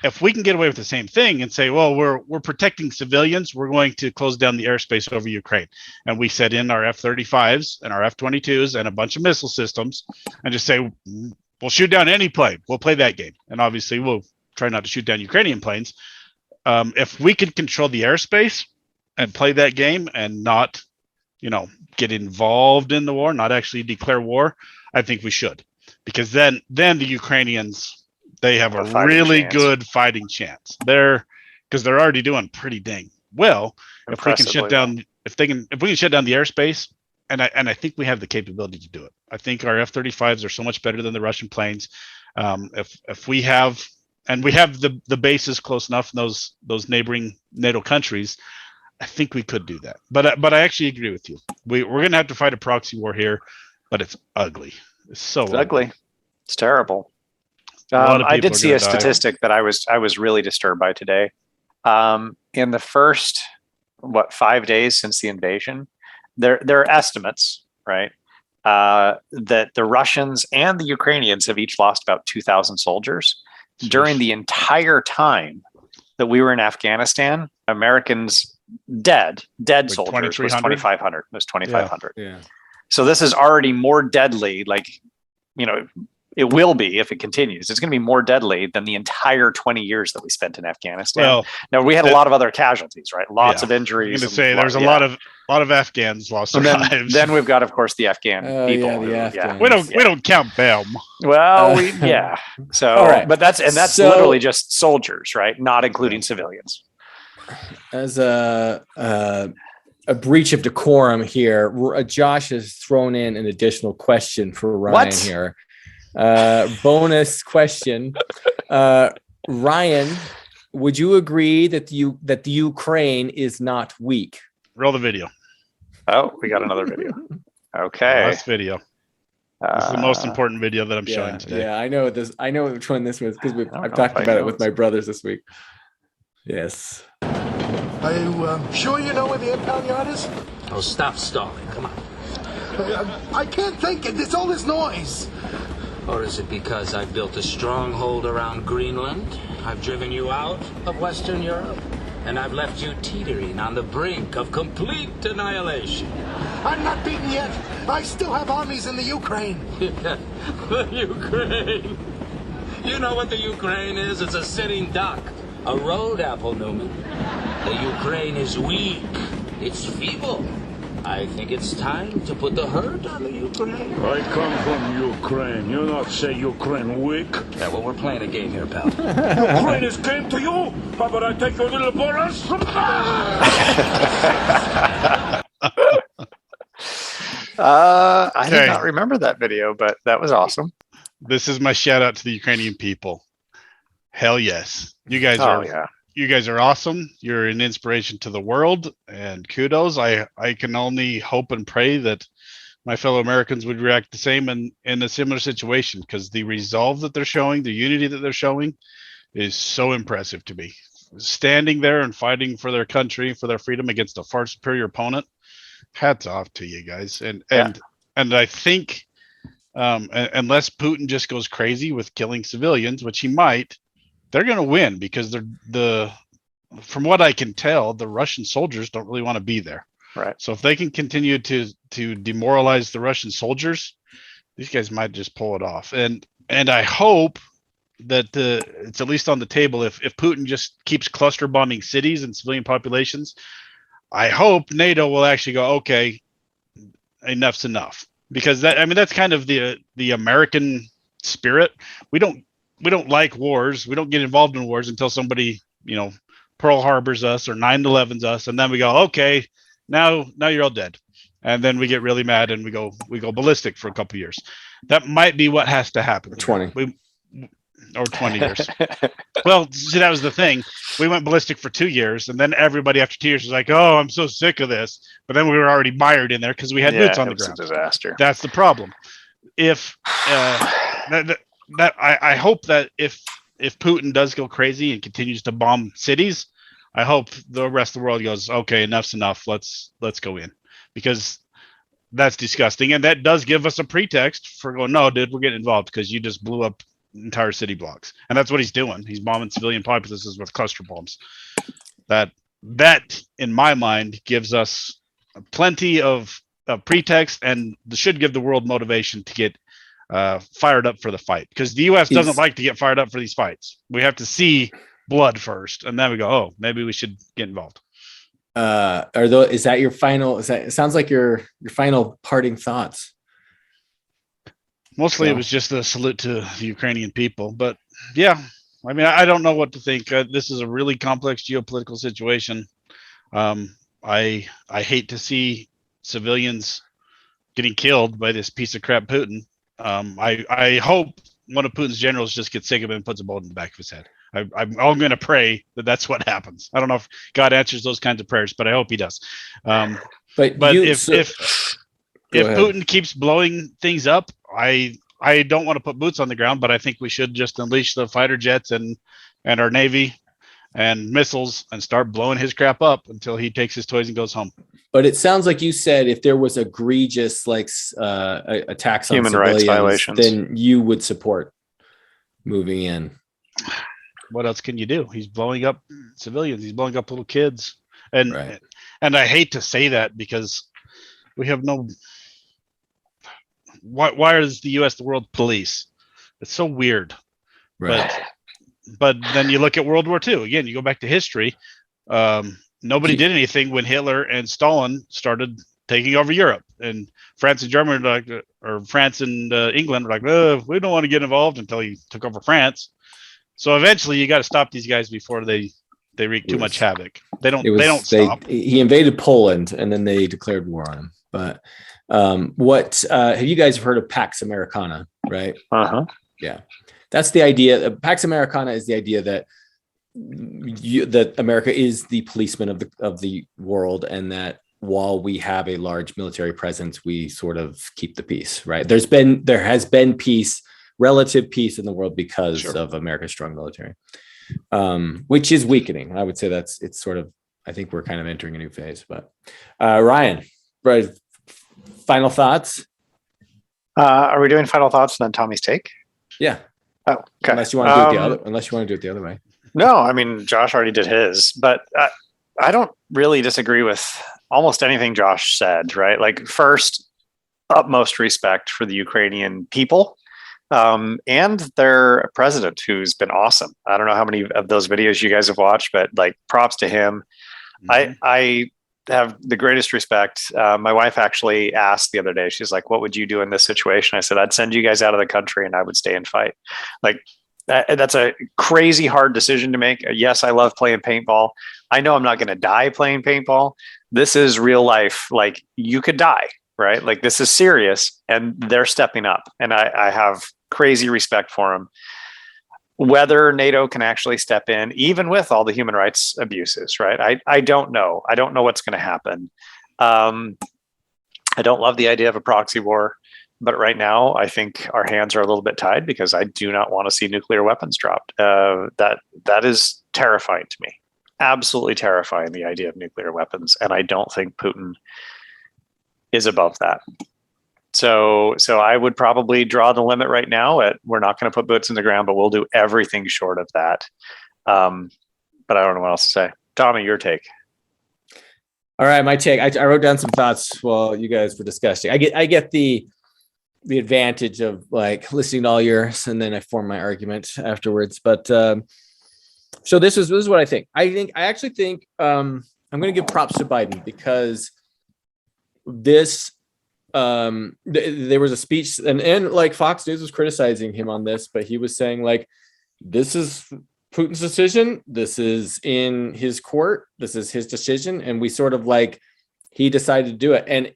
If we can get away with the same thing and say, well, we're protecting civilians, we're going to close down the airspace over Ukraine, and we set in our F-35s and our F-22s and a bunch of missile systems, and just say we'll shoot down any plane. We'll play that game, and obviously we'll try not to shoot down Ukrainian planes. If we can control the airspace and play that game and not, get involved in the war, not actually declare war, I think we should, because then the Ukrainians, they have a really good fighting chance there, because they're already doing pretty dang well. If we can shut down the airspace, and I think we have the capability to do it. I think our F-35s are so much better than the Russian planes. If we have the bases close enough in those neighboring NATO countries, I think we could do that. But I actually agree with you. We're going to have to fight a proxy war here, but it's ugly. It's ugly. It's terrible. I did see a statistic that I was really disturbed by today. In the first 5 days since the invasion, there are estimates, right, that the Russians and the Ukrainians have each lost about 2,000 soldiers. During the entire time that we were in Afghanistan, Americans dead soldiers was 2,500. It was 2,500. Yeah. So this is already more deadly. It will be, if it continues, it's going to be more deadly than the entire 20 years that we spent in Afghanistan. Well, now we had a lot of other casualties, right? Lots of injuries. I'm going to say there's a lot of Afghans lost their lives. Then we've got, of course, the Afghan people. We don't count them. Well, So, right. But that's literally just soldiers, right? Not including civilians. As a breach of decorum here, Josh has thrown in an additional question for Ryan here. Bonus question. Ryan, would you agree that the Ukraine is not weak? Roll the video. Oh, we got another video. Okay. Last video. This is the most important video that I'm Yeah, showing today. yeah, I know this. I know which one this was because I've know talked if I about it know with my brothers this week. Yes. Are you sure you know where the impound yard is? Oh, stop stalling. Come on. I can't think. It's all this noise. Or is it because I've built a stronghold around Greenland? I've driven you out of Western Europe? And I've left you teetering on the brink of complete annihilation. I'm not beaten yet. I still have armies in the Ukraine. The Ukraine. You know what the Ukraine is? It's a sitting duck. A road apple, Newman. The Ukraine is weak. It's feeble. I think it's time to put the hurt on the Ukraine. I come from Ukraine. You not say Ukraine weak. Yeah, well, we're playing a game here, pal. Ukraine is came to you. How about I take your little Boris from I did not remember that video, but that was awesome. This is my shout out to the Ukrainian people. Hell yes. You guys are awesome. You're an inspiration to the world, and kudos. I can only hope and pray that my fellow Americans would react the same in a similar situation, because the resolve that they're showing, the unity that they're showing is so impressive to me. Standing there and fighting for their country, for their freedom against a far superior opponent. Hats off to you guys. And I think unless Putin just goes crazy with killing civilians, which he might, they're going to win, because from what I can tell, the Russian soldiers don't really want to be there. Right. So if they can continue to demoralize the Russian soldiers, these guys might just pull it off. And I hope that it's at least on the table. If Putin just keeps cluster bombing cities and civilian populations, I hope NATO will actually go, okay, enough's enough. Because that's kind of the American spirit. We don't like wars. We don't get involved in wars until somebody, Pearl Harbors us or 9/11's us, and then we go, okay, now you're all dead, and then we get really mad and we go ballistic for a couple years. That might be what has to happen. 20 years. Well, see, that was the thing. We went ballistic for 2 years, and then everybody after 2 years was like, "Oh, I'm so sick of this." But then we were already mired in there because we had boots on the ground. It was a disaster. That's the problem. If I hope that if Putin does go crazy and continues to bomb cities, I hope the rest of the world goes, okay, enough's enough. Let's go in, because that's disgusting. And that does give us a pretext for going, no, dude, we're getting involved because you just blew up entire city blocks. And that's what he's doing. He's bombing civilian populaces with cluster bombs. That in my mind gives us plenty of pretext, and should give the world motivation to get fired up for the fight, because the U.S. doesn't like to get fired up for these fights. We have to see blood first, and then we go, oh, maybe we should get involved. Is that your final? It sounds like your final parting thoughts. Mostly, it was just a salute to the Ukrainian people, but yeah, I don't know what to think. This is a really complex geopolitical situation. I hate to see civilians getting killed by this piece of crap Putin. I hope one of Putin's generals just gets sick of it and puts a bullet in the back of his head. I'm all going to pray that that's what happens. I don't know if God answers those kinds of prayers, but I hope he does. But if Putin keeps blowing things up, I don't want to put boots on the ground, but I think we should just unleash the fighter jets and our Navy and missiles and start blowing his crap up until he takes his toys and goes home. But it sounds like you said if there was egregious attacks on human rights violations, then you would support moving in. What else can you do? He's blowing up civilians. He's blowing up little kids. And I hate to say that, because we have no... Why is the U.S. the world police? It's so weird. Right. But then you look at World War II. Again, you go back to history. Nobody did anything when Hitler and Stalin started taking over Europe. And France and Germany, France and England were like, we don't want to get involved, until he took over France. So eventually you got to stop these guys before they wreak too much havoc. They don't stop. He invaded Poland, and then they declared war on him. But what have you guys heard of Pax Americana, right? Uh-huh. Yeah. That's the idea. Pax Americana is the idea that that America is the policeman of the world, and that while we have a large military presence, we sort of keep the peace, right? There has been peace, relative peace in the world because of America's strong military, which is weakening. I would say it's sort of, I think we're kind of entering a new phase. But Ryan, right, final thoughts? Are we doing final thoughts and then Tommy's take? Yeah. Oh, okay. Unless you want to do it the other way. No, I mean, Josh already did his, but I don't really disagree with almost anything Josh said, right? Like, first, utmost respect for the Ukrainian people and their president, who's been awesome. I don't know how many of those videos you guys have watched, but like, props to him. Mm-hmm. I have the greatest respect. My wife actually asked the other day, she's like, what would you do in this situation? I said, I'd send you guys out of the country and I would stay and fight. Like, that's a crazy hard decision to make. Yes, I love playing paintball. I know I'm not going to die playing paintball. This is real life. Like, you could die, right? Like, this is serious, and they're stepping up, and I have crazy respect for them. Whether NATO can actually step in, even with all the human rights abuses, right? I don't know. I don't know what's going to happen. I don't love the idea of a proxy war, but right now I think our hands are a little bit tied because I do not want to see nuclear weapons dropped. That is terrifying to me. Absolutely terrifying, the idea of nuclear weapons. And I don't think Putin is above that. So I would probably draw the limit right now at, we're not going to put boots in the ground, but we'll do everything short of that. But I don't know what else to say. Tommy, your take. All right, my take. I wrote down some thoughts while you guys were discussing. I get the advantage of like listening to all yours, and then I form my argument afterwards. But so this is what I think. I actually think I'm going to give props to Biden because this. There was a speech and like Fox News was criticizing him on this, but he was saying like, this is Putin's decision. This is in his court. This is his decision. And we sort of like, he decided to do it. And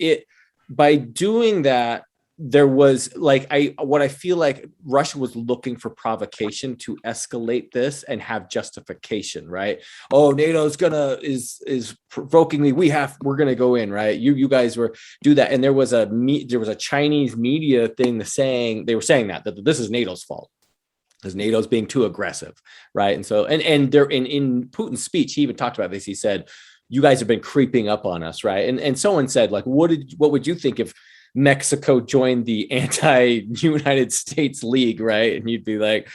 by doing that, there was like, what I feel like Russia was looking for provocation to escalate this and have justification, right? Oh, NATO's is provoking me. We're gonna go in, right? You guys do that. And there was a Chinese media thing they were saying that this is NATO's fault because NATO's being too aggressive, right? And so, and there in Putin's speech, he even talked about this. He said, you guys have been creeping up on us, right? And someone said, like, what would you think if Mexico joined the anti-United States League, right? And you'd be like,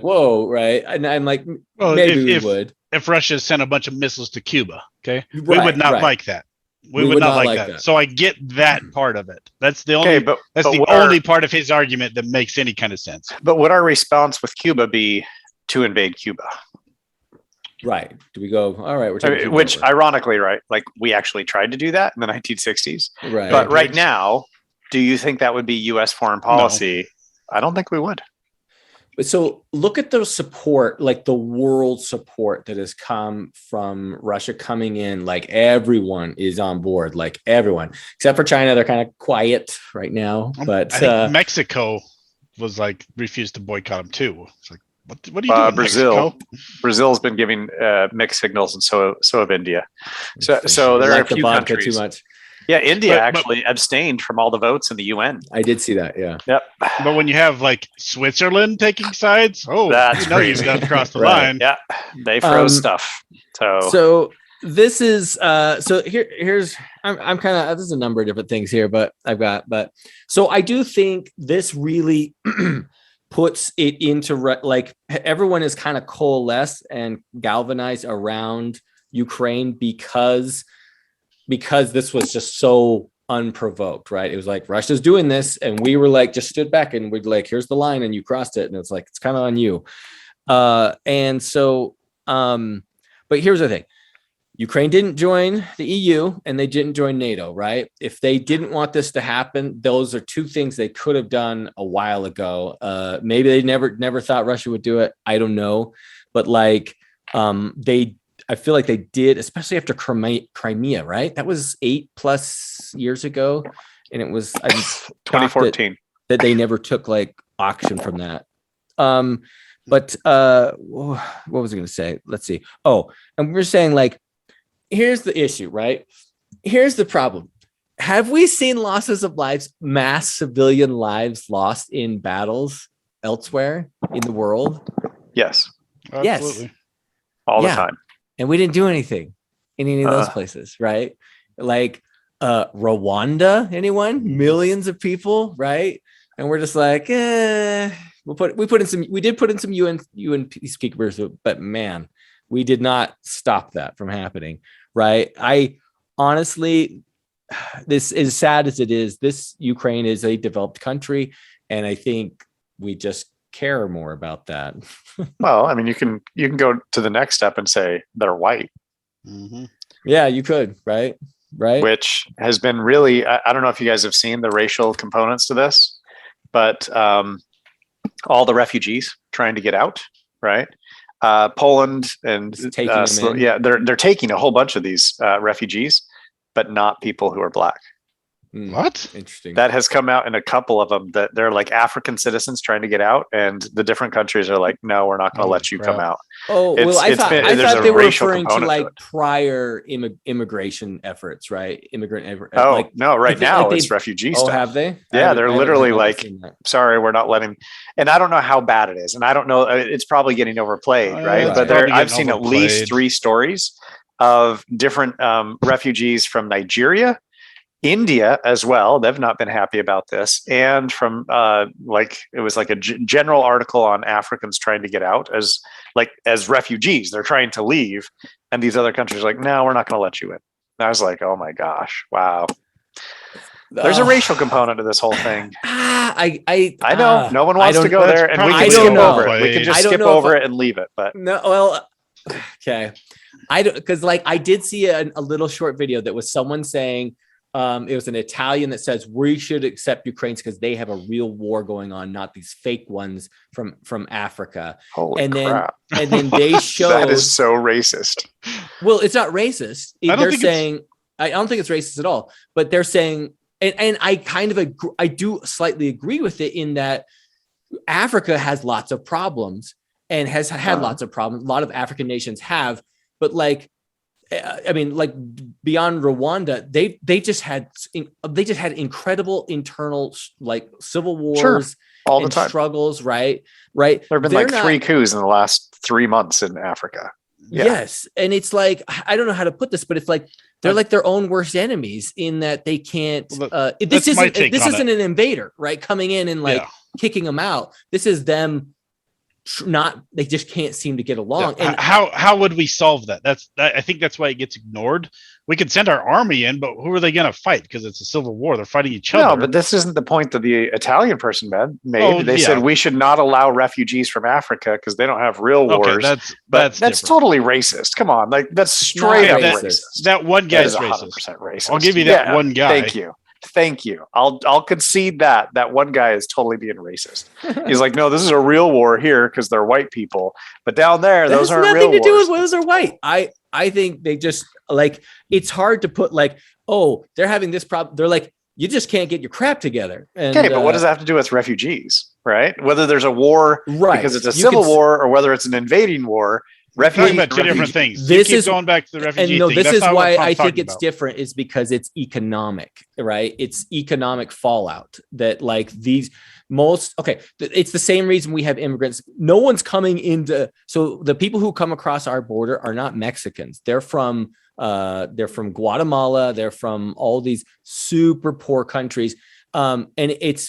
whoa, right? And I'm like, well, maybe we would. If Russia sent a bunch of missiles to Cuba, okay, right, we would not like that. We would not like that. So I get that part of it. That's the only. That's the only part of his argument that makes any kind of sense. But would our response with Cuba be to invade Cuba? Right. Do we go, all right, we're taking which over. Ironically, right, like we actually tried to do that in the 1960s. Right. But right now, do you think that would be U.S. foreign policy? No. I don't think we would. But so look at the support, like the world support that has come from Russia coming in. Like everyone is on board, like everyone, except for China. They're kind of quiet right now. But I think Mexico was like refused to boycott them too. It's like, what are you doing, Brazil? Brazil's been giving mixed signals, and so have India. So there are a few countries. Too much. Yeah, India actually abstained from all the votes in the UN. I did see that. Yeah. Yep. But when you have like Switzerland taking sides, that's you've got to cross the line. Yeah, they froze stuff. So this is so here's I'm kind of, there's a number of different things here, but so I do think this really puts it into like everyone is kind of coalesced and galvanized around Ukraine because this was just so unprovoked, right? It was like Russia's doing this and we were like just stood back and we'd like, here's the line and you crossed it, and it's like it's kind of on you. And so but here's the thing. Ukraine didn't join the EU and they didn't join NATO, right? If they didn't want this to happen, those are two things they could have done a while ago. Maybe they never thought Russia would do it. I don't know. But like I feel like they did, especially after Crimea, right? That was 8+ years ago. And it was 2014 that they never took like action from that. But what was I going to say? Let's see. Oh, and we were saying like, here's the issue, right? Here's the problem. Have we seen losses of lives, mass civilian lives lost in battles elsewhere in the world? Yes. Absolutely. Yes. All the time. And we didn't do anything in any of those places, right? Like Rwanda, anyone? Millions of people, right? And we're just like, we did put in some UN peacekeepers, but man, we did not stop that from happening, right? I honestly, this is sad as it is. This Ukraine is a developed country, and I think we just care more about that. Well, I mean, you can go to the next step and say they're white. Mm-hmm. Yeah, you could, right? Which has been really, I don't know if you guys have seen the racial components to this, but all the refugees trying to get out, right? Poland and they're taking a whole bunch of these refugees, but not people who are black. What? Interesting. That has come out in a couple of them, that they're like African citizens trying to get out, and the different countries are like, no, we're not going to let you come out. Oh, well, I thought they were referring to like prior immigration efforts, right? Oh, no, right now it's refugee stuff. Oh, have they? Yeah, they're literally like, sorry, we're not letting. And I don't know how bad it is. And I don't know, it's probably getting overplayed, right? But I've seen at least 3 stories of different refugees from Nigeria, India as well. They've not been happy about this. And from it was like a general article on Africans trying to get out as refugees. They're trying to leave. And these other countries are like, no, we're not going to let you in. And I was like, oh my gosh, wow. There's a racial component to this whole thing. I know no one wants to go there, and we can skip over it. We can just skip over it and leave it. But no, well, okay. I don't, because like I did see a little short video that was someone saying, it was an Italian that says we should accept Ukrainians because they have a real war going on, not these fake ones from Africa. Holy crap. Then they showed that is so racist. Well, it's not racist. They're saying I don't think it's racist at all, but they're saying, and I kind of agree, I do slightly agree with it in that Africa has lots of problems and has had lots of problems. A lot of African nations have, but like, I mean, like beyond Rwanda, they just had incredible internal like civil wars, all the time, struggles, right? There have been 3 coups in the last 3 months in Africa. Yeah. Yes, and it's like I don't know how to put this, but it's like they're like their own worst enemies in that they can't. This isn't an invader, right? Coming in and like kicking them out. This is them. They just can't seem to get along. And how would we solve that? I think that's why it gets ignored. We could send our army in, but who are they going to fight? Because it's a civil war. They're fighting each other. No, but this isn't the point that the Italian person made. They said we should not allow refugees from Africa because they don't have real wars. That's totally racist. Come on, like that's straight up racist. That one guy is 100% racist. I'll give you that one guy. Thank you. I'll concede that one guy is totally being racist. He's like, no, this is a real war here because they're white people, but down there, those aren't real wars. Nothing to do with whether they're white. I think they just like, it's hard to put like, oh, they're having this problem. They're like, you just can't get your crap together. And, okay, but what does that have to do with refugees, right? Whether there's a war because it's a civil war or whether it's an invading war. Talking about 2 different things. This is going back to the refugee thing. This is why I think it's different. Is because it's economic, right? It's economic fallout that like these it's the same reason we have immigrants. No one's coming into. So the people who come across our border are not Mexicans. They're from Guatemala. They're from all these super poor countries. And and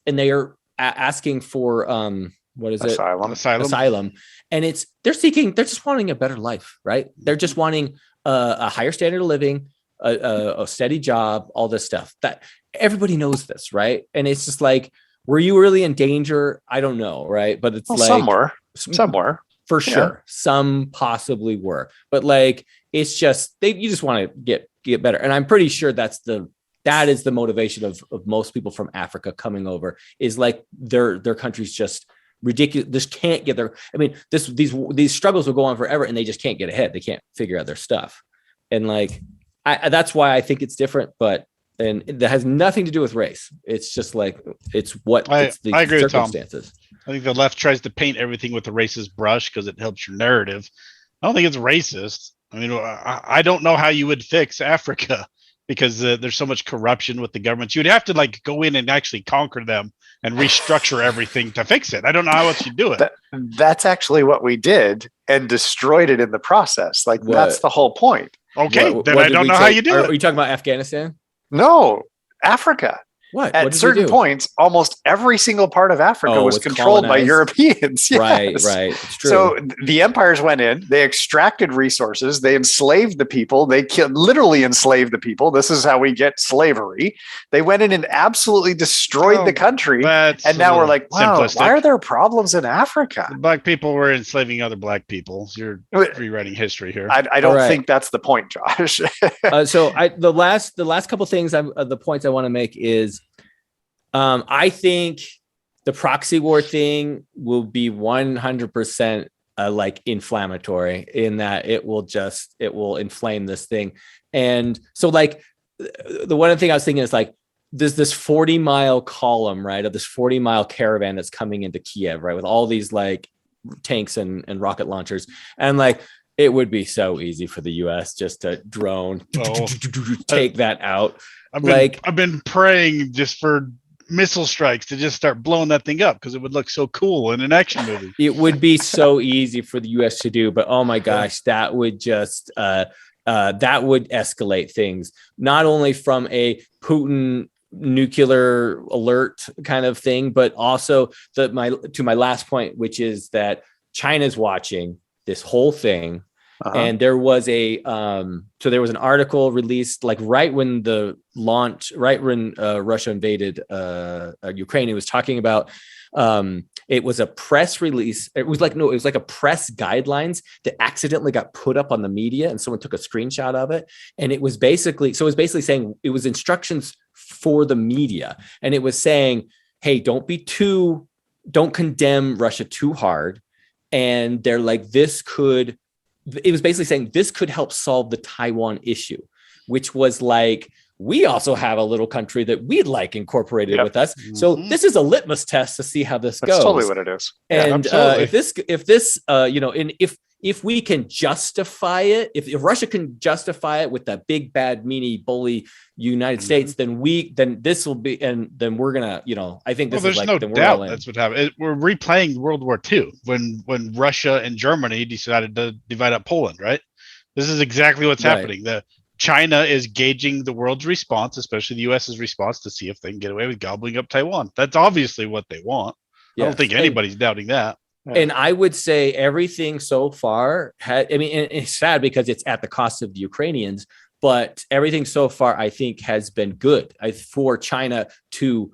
they are asking for what is it? Asylum. And they're just wanting a better life, right? They're just wanting a higher standard of living, a steady job, all this stuff that everybody knows this, right? And it's just like, were you really in danger? I don't know. Right. But it's somewhere for sure. Some possibly were, but like, it's just, you just want to get better. And I'm pretty sure that is the motivation of most people from Africa coming over, is like their country's just ridiculous. This can't get there. I mean, these struggles will go on forever and they just can't get ahead. They can't figure out their stuff. And like, that's why I think it's different, and that has nothing to do with race. It's just like, it's the I agree circumstances. With Tom. I think the left tries to paint everything with a racist brush because it helps your narrative. I don't think it's racist. I mean, I don't know how you would fix Africa. because there's so much corruption with the government. You'd have to like go in and actually conquer them and restructure everything to fix it. I don't know how else you do it. That's actually what we did and destroyed it in the process. Like that's the whole point. Okay, then I don't know how you do it. Are you talking about Afghanistan? No, Africa. What? At certain points, almost every single part of Africa was controlled by Europeans. Yes. Right. It's true. So the empires went in, they extracted resources, they enslaved the people, they literally enslaved the people. This is how we get slavery. They went in and absolutely destroyed the country. And now we're like, wow, simplistic. Why are there problems in Africa? The black people were enslaving other black people. You're rewriting history here. I don't think that's the point, Josh. So the last couple things, the points I want to make is, I think the proxy war thing will be 100% like inflammatory in that it will inflame this thing. And so like the one thing I was thinking is like, there's this 40-mile column, right, of this 40-mile caravan that's coming into Kiev, right, with all these like tanks and rocket launchers. And like, it would be so easy for the US just to drone, take that out. I've been praying just for missile strikes to just start blowing that thing up because it would look so cool in an action movie. It would be so easy for the US to do, but oh my gosh, that would just that would escalate things, not only from a Putin nuclear alert kind of thing, but also to my last point, which is that China's watching this whole thing. And there was an article released like right when Russia invaded Ukraine. It was talking about it was a press release. It was like a press guidelines that accidentally got put up on the media, and someone took a screenshot of it. And it was basically saying it was instructions for the media, and it was saying, hey, don't condemn Russia too hard. And they're like, it was basically saying this could help solve the Taiwan issue, which was like, we also have a little country that we'd like incorporated with us. So this is a litmus test to see how this goes. That's totally what it is. And if we can justify it, if Russia can justify it with that big bad meanie bully United States, then this will be, and then we're gonna, I think this is like, no doubt that's what happened. We're replaying World War II when Russia and Germany decided to divide up Poland, right? This is exactly what's happening. China is gauging the world's response, especially the US's response, to see if they can get away with gobbling up Taiwan. That's obviously what they want. Yes. I don't think anybody's doubting that. Yeah. And I would say everything so far it's sad because it's at the cost of the Ukrainians, but everything so far I think has been good for China to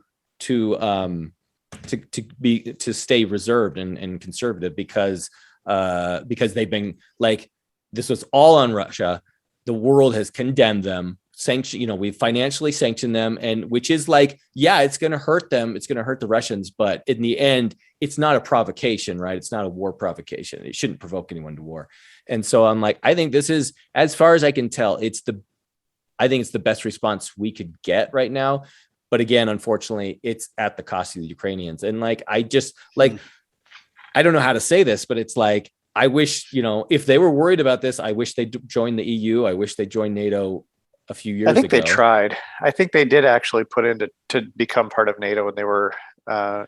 stay reserved and conservative because they've been like, this was all on Russia. The world has condemned them, we financially sanctioned them, and which is like, yeah, it's going to hurt them. It's going to hurt the Russians, but in the end, it's not a provocation, right? It's not a war provocation. It shouldn't provoke anyone to war. And so I'm like, I think this is, as far as I can tell, I think it's the best response we could get right now. But again, unfortunately, it's at the cost of the Ukrainians. And like, I don't know how to say this, but it's like, I wish, if they were worried about this, I wish they'd join the EU. I wish they joined NATO a few years ago. I think they tried. I think they did actually put in to become part of NATO when they were,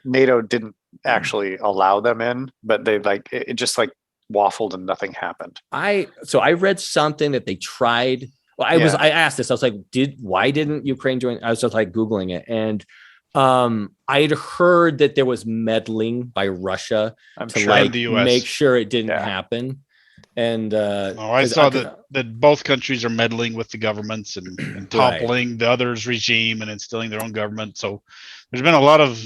NATO didn't actually allow them in, but they it just like waffled and nothing happened. I read something that they tried. Well, I asked this, I was like, why didn't Ukraine join? I was just like Googling it. And I had heard that there was meddling by Russia make sure it didn't happen. And I saw that both countries are meddling with the governments and toppling the other's regime and instilling their own government. So there's been a lot of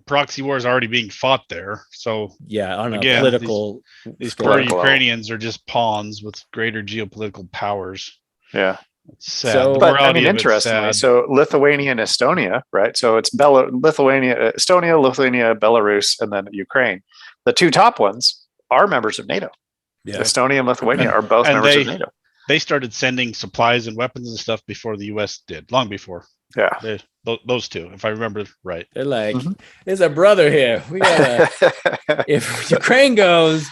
proxy wars already being fought there. So on a political, these poor Ukrainians are just pawns with greater geopolitical powers. Yeah. It's sad. So, but I mean, interestingly, so Lithuania and Estonia, right? So it's Estonia, Lithuania, Belarus, and then Ukraine. The two top ones are members of NATO. Yeah. Estonia and Lithuania are both members of NATO. They started sending supplies and weapons and stuff before the U.S. did, long before. Yeah. Those two, if I remember right. They're like, there's a brother here. We gotta, if Ukraine goes,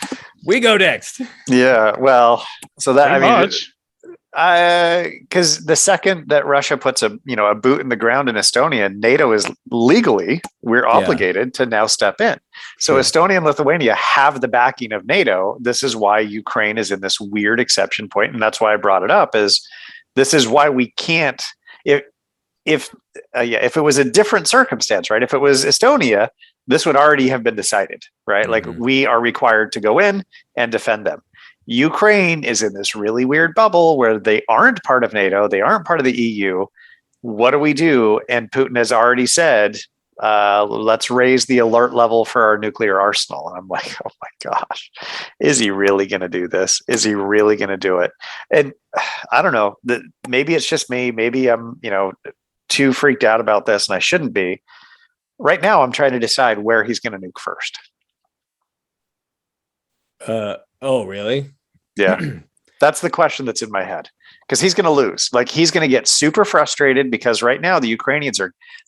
we go next. Yeah. Well, so that, Because the second that Russia puts a boot in the ground in Estonia, NATO is legally, we're obligated to now step in. So True. Estonia and Lithuania have the backing of NATO. This is why Ukraine is in this weird exception point, and that's why I brought it up. Is this is why we can't if it was a different circumstance, right? If it was Estonia, this would already have been decided, right? Like we are required to go in and defend them. Ukraine is in this really weird bubble where they aren't part of NATO. They aren't part of the EU. What do we do? And Putin has already said, let's raise the alert level for our nuclear arsenal. And I'm like, oh my gosh, is he really going to do this? Is he really going to do it? And I don't know, maybe it's just me. Maybe I'm, too freaked out about this and I shouldn't be. Right now, I'm trying to decide where he's going to nuke first. Oh, really? Yeah. That's the question that's in my head, because he's going to lose. Like, he's going to get super frustrated because right now the Ukrainians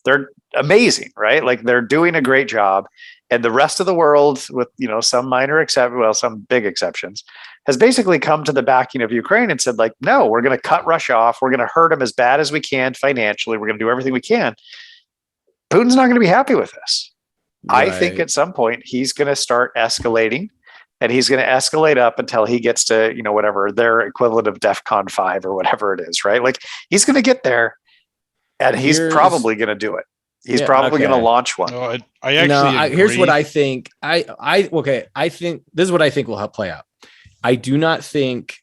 they're amazing, right? Like, they're doing a great job. And the rest of the world, with, some some big exceptions, has basically come to the backing of Ukraine and said, like, no, we're going to cut Russia off. We're going to hurt them as bad as we can financially. We're going to do everything we can. Putin's not going to be happy with this. Right. I think at some point he's going to start escalating. And he's going to escalate up until he gets to, whatever their equivalent of DEFCON 5 or whatever it is, right? Like, he's going to get there, and he's probably going to do it. He's probably going to launch one. No, I actually agree. Here's what I think. I think this is what I think will help play out. I do not think,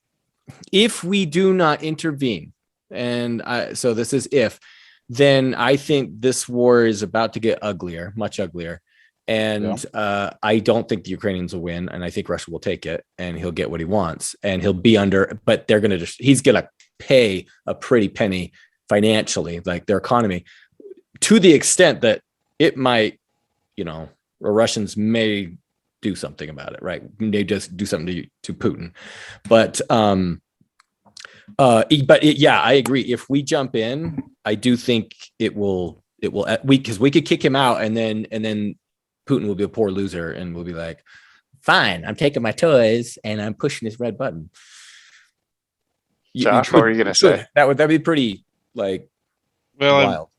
if we do not intervene, so this is if, then I think this war is about to get uglier, much uglier. And I don't think the Ukrainians will win. And I think Russia will take it and he'll get what he wants and he'll be under, but he's going to pay a pretty penny financially, like their economy, to the extent that it might, the Russians may do something about it, right? They just do something to Putin. But I agree. If we jump in, I do think because we could kick him out and then Putin will be a poor loser and will be like, fine, I'm taking my toys and I'm pushing this red button. Josh, what were you going to say? That'd be pretty wild.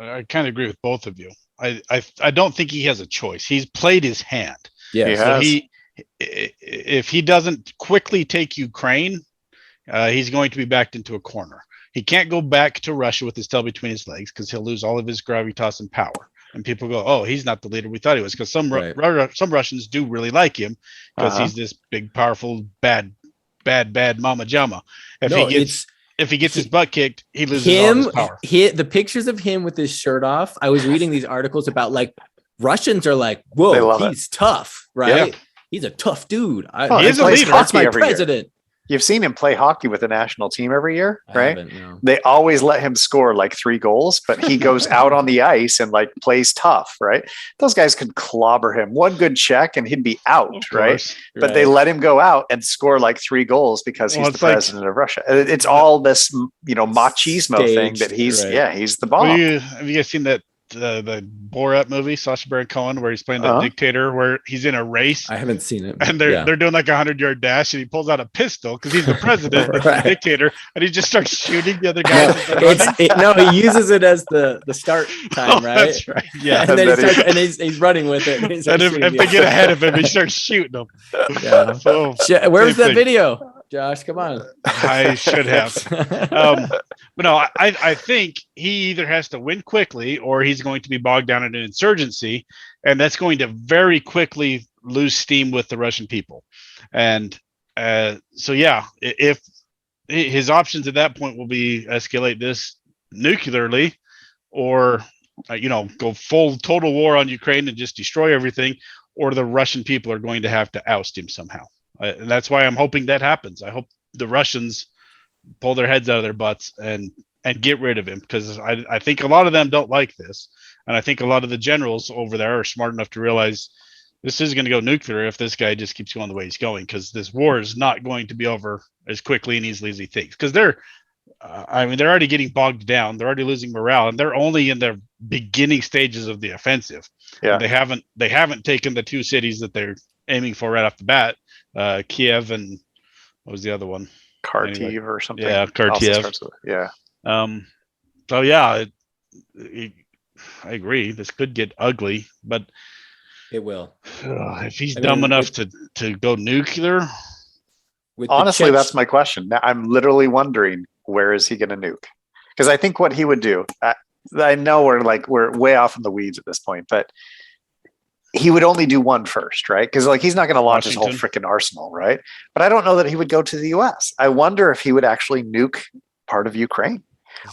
I kind of agree with both of you. I don't think he has a choice. He's played his hand. Yeah. So if he doesn't quickly take Ukraine, he's going to be backed into a corner. He can't go back to Russia with his tail between his legs because he'll lose all of his gravitas and power. And people go, oh, he's not the leader we thought he was, because some Russians do really like him because he's this big, powerful, bad mama jama. If he gets his butt kicked, he loses all his power. The pictures of him with his shirt off. I was reading these articles about like Russians are like, whoa, he's tough, right? Yeah. He's a tough dude. He's a leader. That's my president. You've seen him play hockey with the national team every year, right? No. They always let him score like 3 goals, but he goes out on the ice and like plays tough, right? Those guys could clobber him. One good check and he'd be out, right? But they let him go out and score like 3 goals because he's the president of Russia. It's all this, machismo thing that he's the bomb. Have you guys seen that? The Borat movie, Sacha Baron Cohen, where he's playing the dictator, where he's in a race. I haven't seen it. And they're doing like 100-yard dash, and he pulls out a pistol because he's the president, the dictator, and he just starts shooting the other guys. He uses it as the start time, right? That's right. Yeah, and then he's running with it. And if they get ahead of him, he starts shooting them. Yeah. Where was that video? Josh, come on. I should have. But no, I think he either has to win quickly or he's going to be bogged down in an insurgency, and that's going to very quickly lose steam with the Russian people. And if his options at that point will be escalate this nuclearly or, go full total war on Ukraine and just destroy everything, or the Russian people are going to have to oust him somehow. And that's why I'm hoping that happens. I hope the Russians pull their heads out of their butts and get rid of him, because I think a lot of them don't like this. And I think a lot of the generals over there are smart enough to realize this is going to go nuclear if this guy just keeps going the way he's going, because this war is not going to be over as quickly and easily as he thinks. Because they're already getting bogged down. They're already losing morale, and they're only in the beginning stages of the offensive. Yeah. They haven't taken the 2 cities that they're aiming for right off the bat. Kiev and what was the other one? Kharkiv Anyway. or something. Yeah, Also Kharkiv. starts with- yeah. So yeah, I agree. This could get ugly, but It will. if he's I dumb mean, enough to go nuclear, With the Honestly, Czech- that's my question. Now, I'm literally wondering, where is he going to nuke? Because I think what he would do, I know we're way off in the weeds at this point, but he would only do one first, right? Because he's not going to launch his whole freaking arsenal, right? But I don't know that he would go to the U.S. I wonder if he would actually nuke part of Ukraine,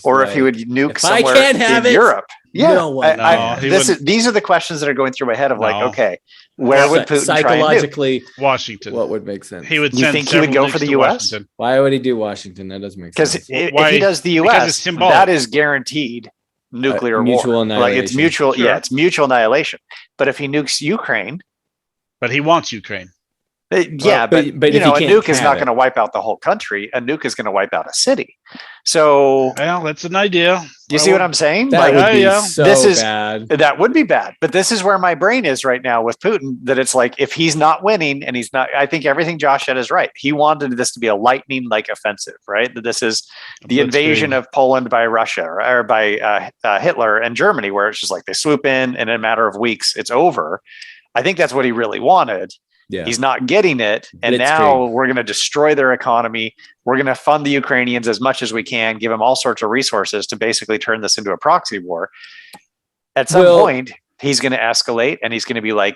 or if he would nuke if I somewhere can't have in it, Europe. Yeah, no one can. these are the questions that are going through my head of No. okay, where would Putin psychologically try and nuke? Washington. what would make sense? He would You send think he would several go for nukes the to US? Washington. Why would he do Washington? That doesn't make sense. Because if Why? he does the Because US, it's symbolic. that is guaranteed nuclear mutual war. annihilation. It's mutual. Sure. Yeah, it's mutual annihilation. But if he nukes Ukraine, But he wants Ukraine. but if a he nuke can't is have not it. going to wipe out the whole country. A nuke is going to wipe out a city. So Well, that's an idea. you see what I'm saying? That would be yeah. so this is bad. That would be bad. But this is where my brain is right now with Putin, that it's if he's not winning and he's not, I think everything Josh said is right. He wanted this to be a lightning offensive, right? That this is the invasion of Poland by Russia or by Hitler and Germany, where it's just they swoop in and in a matter of weeks, it's over. I think that's what he really wanted. Yeah. He's not getting it. And now we're going to destroy their economy. We're going to fund the Ukrainians as much as we can, give them all sorts of resources to basically turn this into a proxy war. At some point, he's going to escalate and he's going to be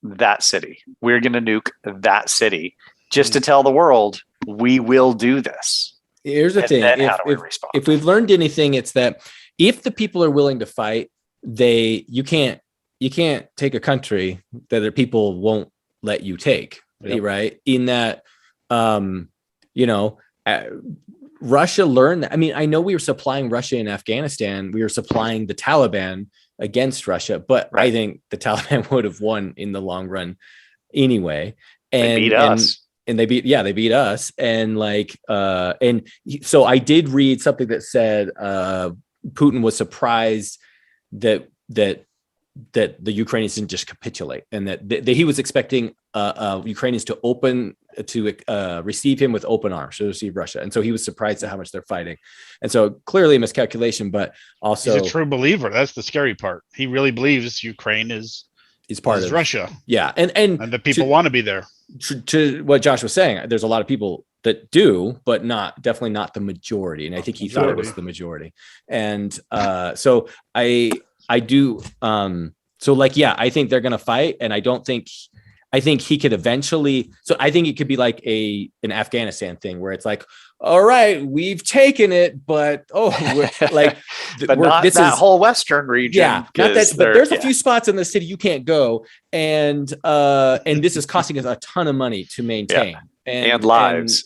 that city. We're going to nuke that city just to tell the world we will do this. Here's the thing. If we've learned anything, it's that if the people are willing to fight, you can't take a country that the people won't let you take. Yep. Right. In that, Russia learned that. I mean, I know we were supplying Russia in Afghanistan. We were supplying the Taliban against Russia, but I think the Taliban would have won in the long run anyway. And they beat us. And they beat us. And so I did read something that said Putin was surprised that the Ukrainians didn't just capitulate, and that he was expecting Ukrainians to receive him with open arms, to receive Russia. And so he was surprised at how much they're fighting. And so clearly a miscalculation, but also he's a true believer. That's the scary part. He really believes Ukraine is part of Russia. Yeah. And the people want to be there. To what Josh was saying, there's a lot of people that do, but definitely not the majority. And I think he thought it was the majority. And so I do. I think they're going to fight. And I think he could eventually. So I think it could be an Afghanistan thing where it's all right, we've taken it, but this whole Western region. Yeah. Not that, but there's a few spots in the city you can't go. And this is costing us a ton of money to maintain and lives.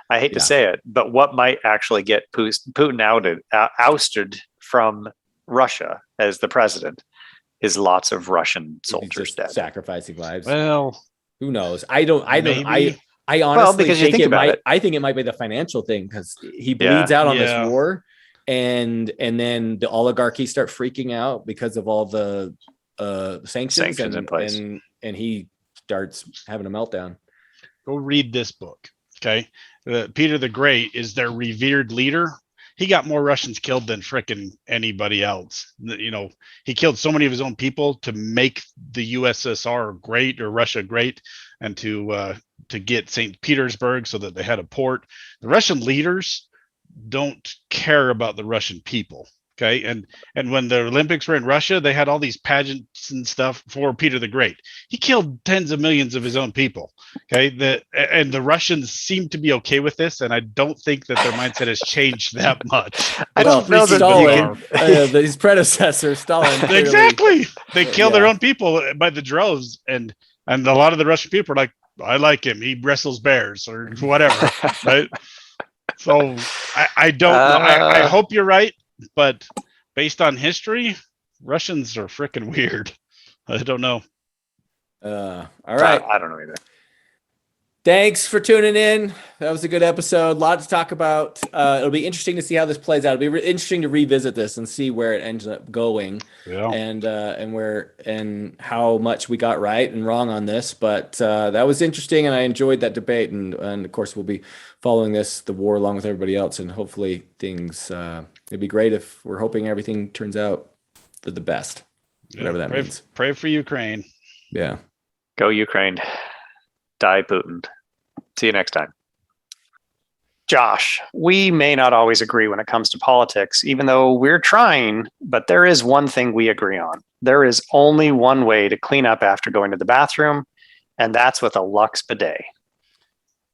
I hate to say it, but what might actually get Putin ousted from Russia as the president is lots of Russian soldiers dead, sacrificing lives. Well, who knows? I honestly think it might be the financial thing, because he bleeds out on this war, and then the oligarchy start freaking out because of all the sanctions in place, and he starts having a meltdown. Go read this book. Okay, Peter the Great is their revered leader. He got more Russians killed than frickin' anybody else. He killed so many of his own people to make the USSR great, or Russia great, and to get St. Petersburg so that they had a port. The Russian leaders don't care about the Russian people. Okay. And when the Olympics were in Russia, they had all these pageants and stuff for Peter the Great. He killed tens of millions of his own people. Okay. And the Russians seem to be okay with this. And I don't think that their mindset has changed that much. I don't know that Stalin, his predecessor, Stalin. Clearly. Exactly. They kill their own people by the droves. And a lot of the Russian people are like, I like him. He wrestles bears or whatever. Right. So I don't know. I hope you're right. But based on history, Russians are freaking weird. I don't know. All right. I don't know either. Thanks for tuning in. That was a good episode. A lot to talk about. It'll be interesting to see how this plays out. It'll be interesting to revisit this and see where it ends up going, and where and how much we got right and wrong on this. But that was interesting, and I enjoyed that debate. And of course, we'll be following the war along with everybody else, and hopefully things. It'd be great if we're hoping everything turns out for the best, whatever that means. Pray for Ukraine. Yeah. Go Ukraine. Die Putin. See you next time. Josh, we may not always agree when it comes to politics, even though we're trying, but there is one thing we agree on. There is only one way to clean up after going to the bathroom, and that's with a Lux bidet.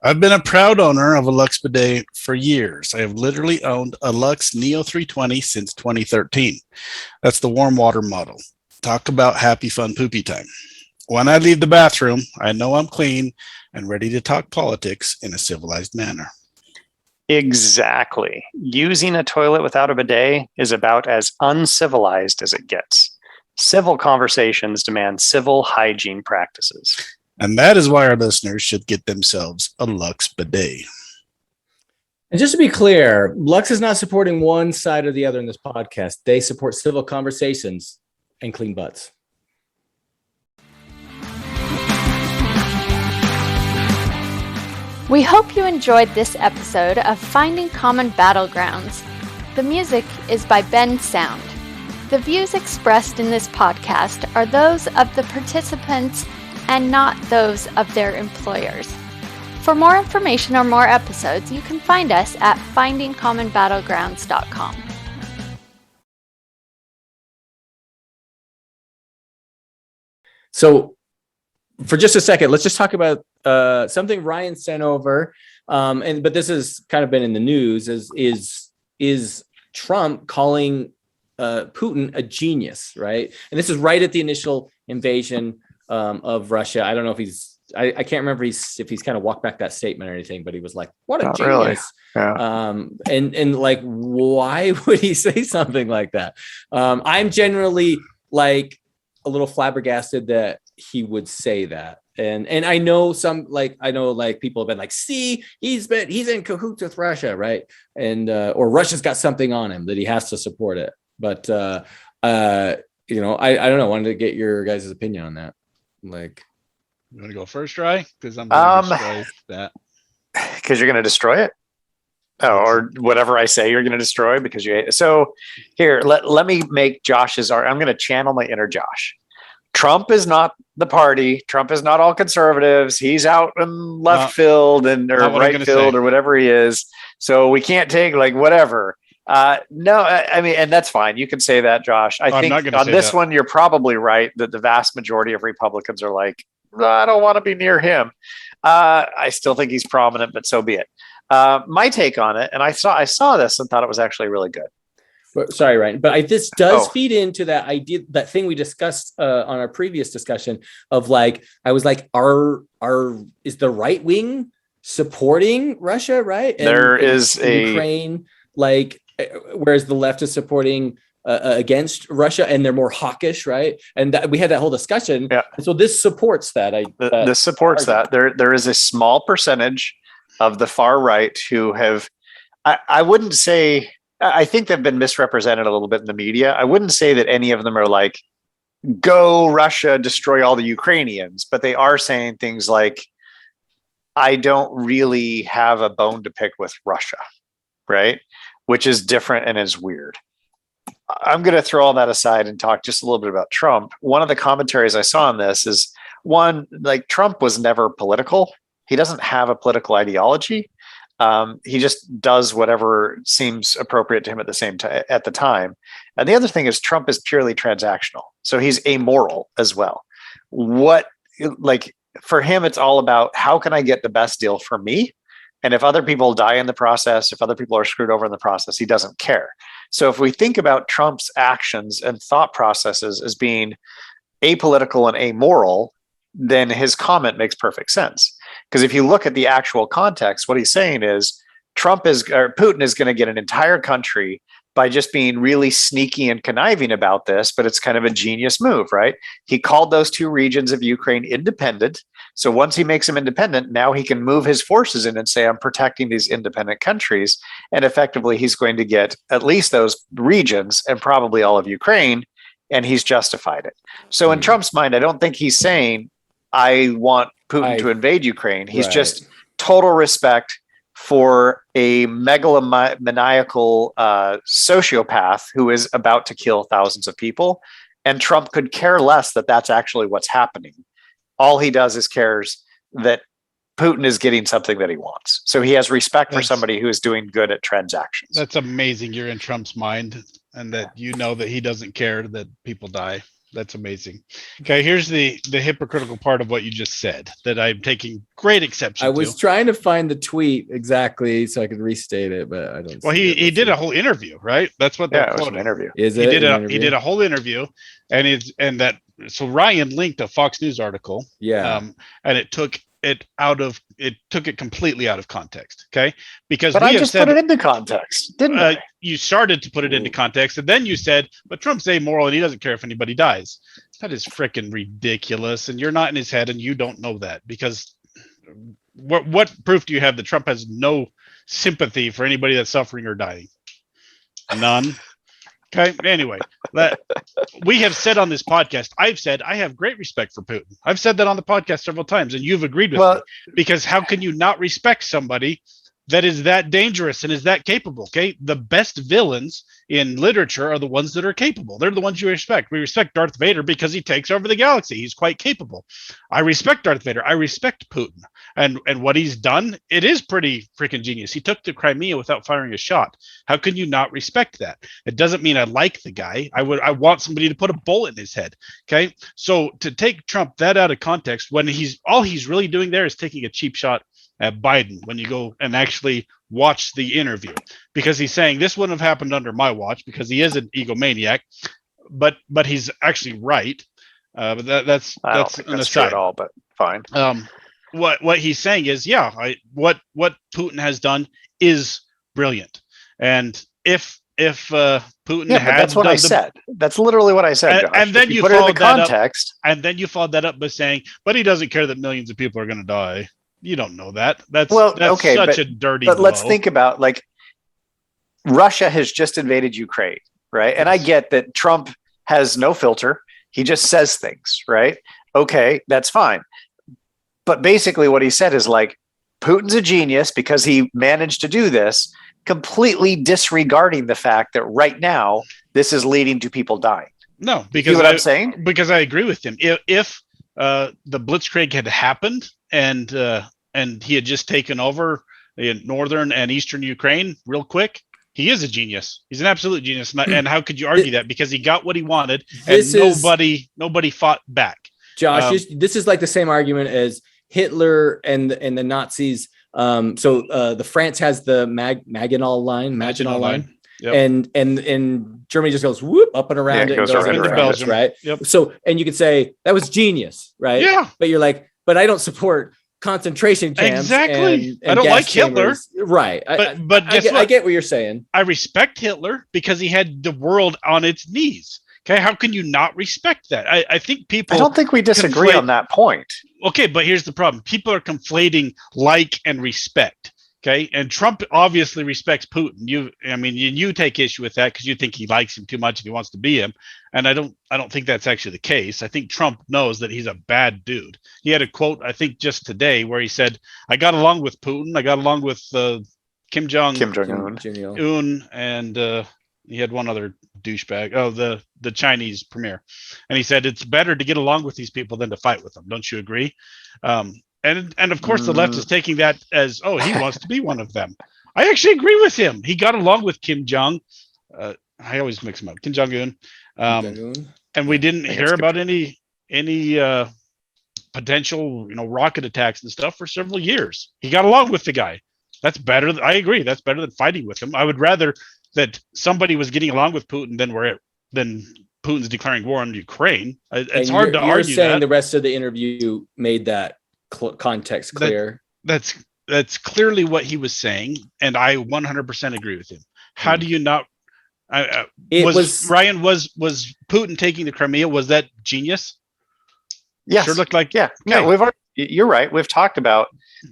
I've been a proud owner of a Lux bidet for years. I have literally owned a Lux Neo 320 since 2013. That's the warm water model. Talk about happy, fun, poopy time. When I leave the bathroom, I know I'm clean and ready to talk politics in a civilized manner. Exactly. Using a toilet without a bidet is about as uncivilized as it gets. Civil conversations demand civil hygiene practices. And that is why our listeners should get themselves a Lux bidet. And just to be clear, Lux is not supporting one side or the other in this podcast. They support civil conversations and clean butts. We hope you enjoyed this episode of Finding Common Battlegrounds. The music is by Ben Sound. The views expressed in this podcast are those of the participants and not those of their employers. For more information or more episodes, you can find us at findingcommonbattlegrounds.com. So for just a second, let's just talk about something Ryan sent over. But this has kind of been in the news is Trump calling Putin a genius, right? And this is right at the initial invasion of Russia. I don't know if I can't remember if he's kind of walked back that statement or anything, but he was like, what a Not genius. really. Yeah. And like, why would he say something like that? I'm generally like a little flabbergasted that he would say that. And I know people have been like, see, he's in cahoots with Russia, right? And or Russia's got something on him that he has to support it. But I don't know. I wanted to get your guys' opinion on that. Like, you want to go first, Rye? Because I'm going to destroy that. Because you're going to destroy it. Oh, or whatever I say, you're going to destroy because you. So here, let me make Josh's. I'm going to channel my inner Josh. Trump is not the party. Trump is not all conservatives. He's out in left field or right field or whatever he is. So we can't take like whatever. No, I mean, and that's fine. You can say that, Josh. I think on this one, you're probably right that the vast majority of Republicans are like, I don't want to be near him. I still think he's prominent, but so be it. My take on it, and I saw this and thought it was actually really good. Sorry, Ryan, but this does feed into that idea, that thing we discussed on our previous discussion of like, I was like, is the right wing supporting Russia, right? And there is Ukraine, like, whereas the left is supporting against Russia, and they're more hawkish, right? And we had that whole discussion. Yeah. And so this supports that. This supports that. There is a small percentage of the far right who have, I wouldn't say. I think they've been misrepresented a little bit in the media. I wouldn't say that any of them are like, go Russia, destroy all the Ukrainians, but they are saying things like, I don't really have a bone to pick with Russia, right? Which is different and is weird. I'm going to throw all that aside and talk just a little bit about Trump. One of the commentaries I saw on this is like Trump was never political. He doesn't have a political ideology. He just does whatever seems appropriate to him at the time. And the other thing is Trump is purely transactional. So he's amoral as well. For him, it's all about how can I get the best deal for me? And if other people die in the process, if other people are screwed over in the process, he doesn't care. So if we think about Trump's actions and thought processes as being apolitical and amoral, then his comment makes perfect sense. Because if you look at the actual context, what he's saying is Putin is going to get an entire country by just being really sneaky and conniving about this, but it's kind of a genius move, right? He called those two regions of Ukraine independent So once he makes them independent, now he can move his forces in and say, I'm protecting these independent countries. And effectively, he's going to get at least those regions and probably all of Ukraine. And he's justified it. So in Trump's mind, I don't think he's saying, I want Putin to invade Ukraine. He's just total respect for a megalomaniacal sociopath who is about to kill thousands of people. And Trump could care less that that's actually what's happening. All he does is cares that Putin is getting something that he wants. So he has respect for somebody who is doing good at transactions. That's amazing. You're in Trump's mind and that you know that he doesn't care that people die. That's amazing. Okay, here's the hypocritical part of what you just said that I'm taking great exception to. I was trying to find the tweet exactly so I could restate it, but I don't. Well, he did a whole interview, right? That's what it was an interview. Is he it? He did a whole interview, so Ryan linked a Fox News article. Yeah, and it took it completely out of context. Okay, because I just put it into context, didn't I? You started to put it into context, and then you said, "But Trump's amoral, and he doesn't care if anybody dies." That is freaking ridiculous, and you're not in his head, and you don't know that because what proof do you have that Trump has no sympathy for anybody that's suffering or dying? None. Okay. Anyway, we have said on this podcast, I've said I have great respect for Putin. I've said that on the podcast several times, and you've agreed with me. Because how can you not respect somebody that is that dangerous and is that capable? Okay, the best villains in literature are the ones that are capable. They're the ones you respect. We respect Darth Vader because he takes over the galaxy. He's quite capable. I respect Darth Vader. I respect Putin, and what he's done. It is pretty freaking genius. He took the Crimea without firing a shot. How can you not respect that? It doesn't mean I like the guy. I want somebody to put a bullet in his head. Okay, so to take Trump that out of context when he's really doing there is taking a cheap shot at Biden when you go and actually watch the interview, because he's saying this wouldn't have happened under my watch because he is an egomaniac, but he's actually right. But that's an aside at all, but fine. What he's saying is, what Putin has done is brilliant, and if Putin had that's what I said. That's literally what I said. And then you put it in the context, and then you followed that up by saying, but he doesn't care that millions of people are going to die. You don't know that. That's such a dirty blow. But let's think about, like, Russia has just invaded Ukraine, right? And I get that Trump has no filter. He just says things, right? Okay, that's fine. But basically what he said is, like, Putin's a genius because he managed to do this, completely disregarding the fact that right now this is leading to people dying. No, because you know what I'm saying? Because I agree with him. If the Blitzkrieg had happened and he had just taken over in northern and eastern Ukraine real quick, he is a genius. He's an absolute genius. And how could you argue that? Because he got what he wanted, and nobody fought back. Josh, this is like the same argument as Hitler and the Nazis. The France has the Maginot Line. Yep. And Germany just goes whoop up and around it and goes into Belgium, right? Yep. So, and you could say that was genius, right? Yeah. But you're like, but I don't support concentration camps. Exactly. And I don't like Hitler. Right. But guess what? I get what you're saying. I respect Hitler because he had the world on its knees. Okay. How can you not respect that? I think people. I don't think we disagree on that point. Okay. But here's the problem. People are conflating like and respect. Okay, and Trump obviously respects Putin. You take issue with that because you think he likes him too much and he wants to be him. And I don't think that's actually the case. I think Trump knows that he's a bad dude. He had a quote, I think, just today where he said, "I got along with Putin. I got along with Kim Jong-un, and he had one other douchebag. Oh, the Chinese premier." And he said, "It's better to get along with these people than to fight with them. Don't you agree?" And of course, the left is taking that as, oh, he wants to be one of them. I actually agree with him. He got along with Kim Jong. I always mix him up. Kim Jong-un. And we didn't hear about any potential, rocket attacks and stuff for several years. He got along with the guy. That's better. I agree. That's better than fighting with him. I would rather that somebody was getting along with Putin than Putin's declaring war on Ukraine. It's hard to argue that. You're saying the rest of the interview made that context clear. That's clearly what he was saying, and I 100% agree with him. How do you not? Was Putin taking the Crimea? Was that genius? Yes. Sure looked like we've already You're right. We've talked about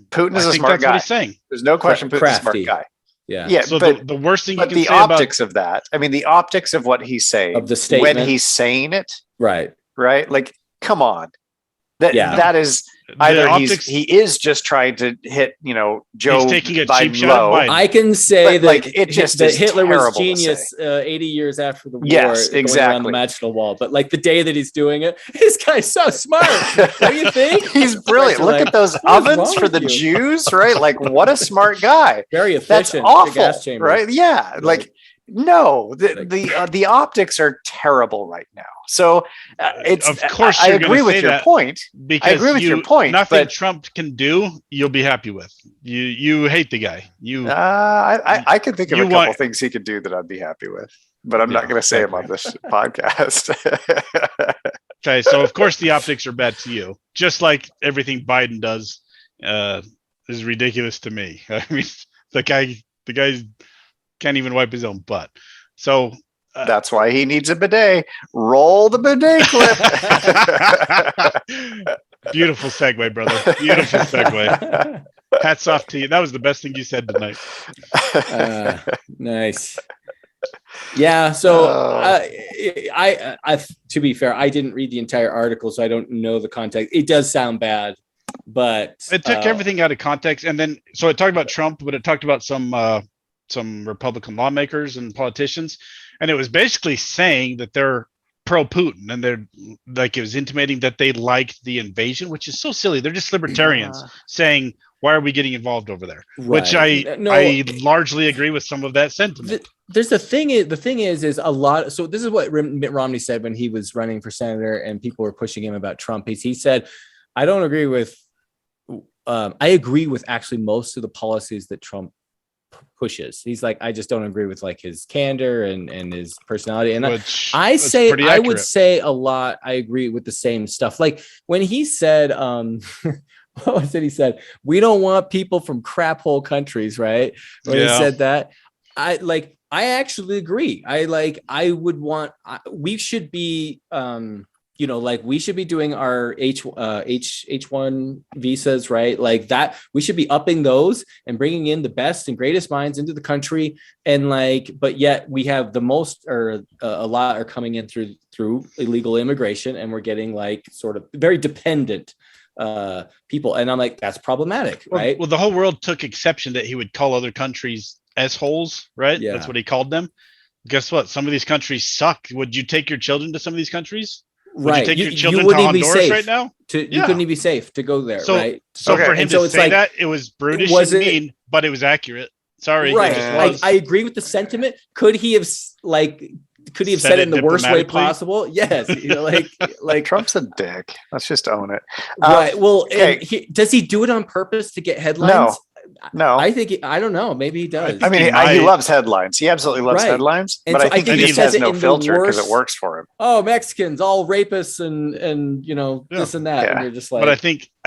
Putin is a smart that's guy. what he's saying. There's no question Putin's a smart guy. Yeah. So the worst thing you can the say optics of that, I mean, the optics of what he's saying of the statement when he's saying it, right? Like, come on. That is either he is just trying to hit, Joe he's taking a Biden cheap shot at low. Biden. I can say that like it just that is Hitler was terrible to genius 80 years after the war. Yes, going exactly. around the magical wall, but like the day that he's doing it, this guy's so smart. Don't you think? He's brilliant. Look at those ovens for the Jews, right? Like, what a smart guy. Very efficient. That's awful, gas chamber, right? Yeah, like. No, the optics are terrible right now. So it's of course I agree with your point. Because I agree with your point. Nothing Trump can do, you'll be happy with. You hate the guy. I can think of a couple things he could do that I'd be happy with, but I'm not going to say them on this podcast. Okay, so of course the optics are bad to you, just like everything Biden does is ridiculous to me. I mean, the guy can't even wipe his own butt. So that's why he needs a bidet. Roll the bidet clip. Beautiful segue, brother. Beautiful segue. Hats off to you. That was the best thing you said tonight. Nice. Yeah. So I to be fair, I didn't read the entire article, so I don't know the context. It does sound bad, but it took everything out of context. And then, so it talked about Trump, but it talked about some Republican lawmakers and politicians, and it was basically saying that they're pro-Putin, and they're like, it was intimating that they liked the invasion, which is so silly. They're just libertarians saying, why are we getting involved over there? Right. Which I largely agree with some of that sentiment. The thing is a lot. So this is what Mitt Romney said when he was running for senator and people were pushing him about Trump. He said, I don't agree with, I agree with actually most of the policies that Trump pushes. He's like, I just don't agree with like his candor and his personality. And I would say a lot. I agree with the same stuff. Like when he said, what was it? He said, we don't want people from crap hole countries, right? When he said that, I actually agree. We should be, we should be doing our H1 visas, right? Like that, we should be upping those and bringing in the best and greatest minds into the country. And but yet we have the most, or a lot are coming in through illegal immigration, and we're getting like sort of very dependent people. And I'm like, that's problematic, right? Well, the whole world took exception that he would call other countries S-holes, right? Yeah. That's what he called them. Guess what? Some of these countries suck. Would you take your children to some of these countries? Would you take your children to Honduras right now? You couldn't even be safe to go there, right? So for him to say that, it was brutish and mean, but it was accurate. Sorry. Right. I agree with the sentiment. Could he have said it in the worst way possible? Yes. Like Trump's a dick. Let's just own it. Right. Well, does he do it on purpose to get headlines? No, I don't know. Maybe he does. I mean, he loves headlines. He absolutely loves headlines, but I think he just has no filter because it works for him. Oh, Mexicans, all rapists and this and that. Yeah. And you're just like, but I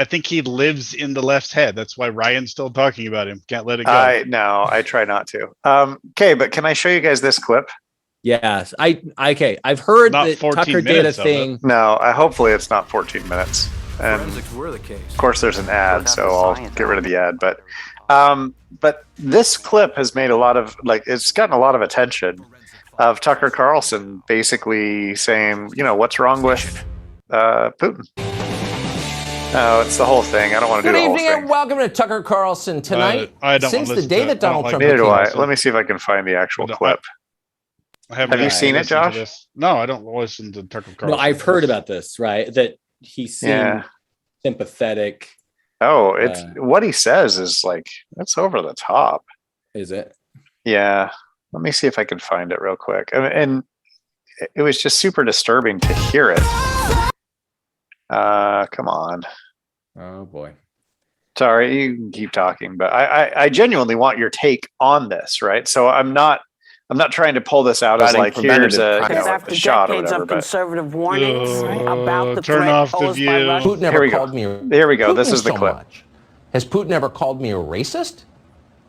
think he lives in the left's head. That's why Ryan's still talking about him. Can't let it go. No, I try not to. Okay, but can I show you guys this clip? Yes, I've heard that Tucker did a thing. No, hopefully it's not 14 minutes. And of course, there's an ad, so I'll get rid of the ad. But this clip has made a lot of it's gotten a lot of attention of Tucker Carlson basically saying, what's wrong with Putin? No, it's the whole thing. I don't want to do the whole thing. Good evening and welcome to Tucker Carlson tonight. Since the day that Donald Trump became president. Let me see if I can find the actual clip. Have you seen it, Josh? No, I don't listen to Tucker Carlson. No, I've heard about this, right? That he seemed sympathetic. Oh, it's what he says is like, that's over the top. Is it? Yeah. Let me see if I can find it real quick. And it was just super disturbing to hear it. Come on. Oh boy. Sorry, you can keep talking, but I genuinely want your take on this, right? So I'm not trying to pull this out as like here's a shot or whatever. Of conservative warnings about the turn threat off the posed view. by Russia. Putin never called me. Here we go. This is the clip. Has Putin ever called me a racist?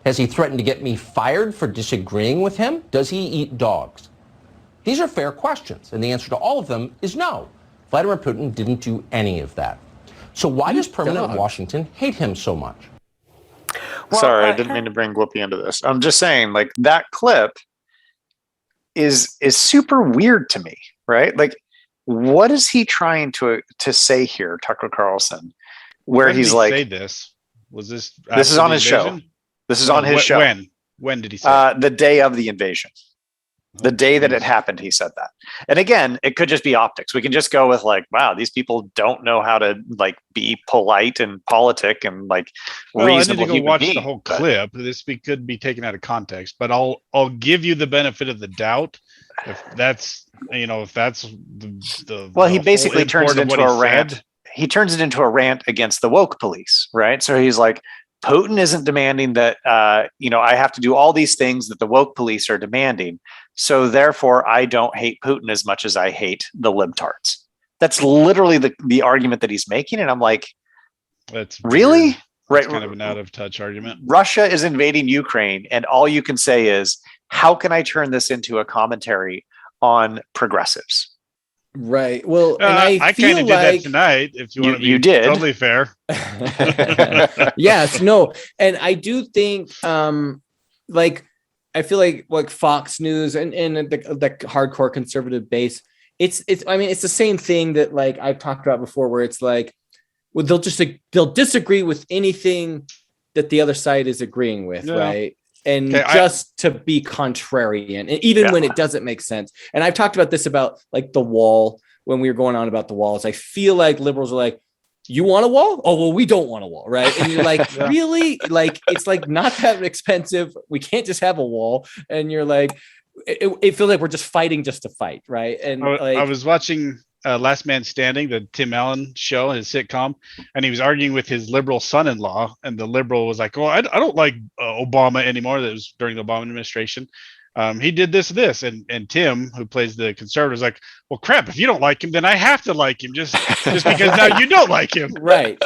Has he threatened to get me fired for disagreeing with him? Does he eat dogs? These are fair questions, and the answer to all of them is no. Vladimir Putin didn't do any of that. So why does permanent dog. Washington hate him so much? Well, sorry, I didn't mean to bring Whoopi into this. I'm just saying, like, that clip is super weird to me, right? Like, what is he trying to say here, Tucker Carlson? Where when he's did he like, say this? Was this? This is after on the his show. invasion? This is on his show. When did he say it? The day of the invasion. The day that it happened, he said that. And again, it could just be optics. We can just go with like, wow, these people don't know how to like be polite and politic and like reasonable. I need to go watch the whole clip. This could be taken out of context, but I'll give you the benefit of the doubt if that's the well, he basically turns it into a rant. He turns it into a rant against the woke police, right? So he's like, Putin isn't demanding that I have to do all these things that the woke police are demanding. So therefore, I don't hate Putin as much as I hate the libtards. That's literally the argument that he's making. And I'm like, that's really? Weird. Right. That's kind of an out of touch argument. Russia is invading Ukraine. And all you can say is, how can I turn this into a commentary on progressives? Right. Well, and I kind of did that tonight. If you want to be totally fair. Yes. No. And I do think, I feel like Fox News and the hardcore conservative base, it's the same thing that like I've talked about before, where it's like, well, they'll disagree with anything that the other side is agreeing with. Yeah. Right. And just to be contrarian, and even when it doesn't make sense. And I've talked about this about like the wall when we were going on about the walls. I feel like liberals are like, you want a wall? Oh, well, we don't want a wall. Right. And you're like, really? Like, it's like not that expensive. We can't just have a wall. And you're like, it feels like we're just fighting just to fight. Right. And I was watching Last Man Standing, the Tim Allen show, his sitcom, and he was arguing with his liberal son-in-law, and the liberal was like, "Oh, I don't like Obama anymore." That was during the Obama administration. He did this, and Tim, who plays the conservative, is like, "Well, crap! If you don't like him, then I have to like him just because now you don't like him." Right.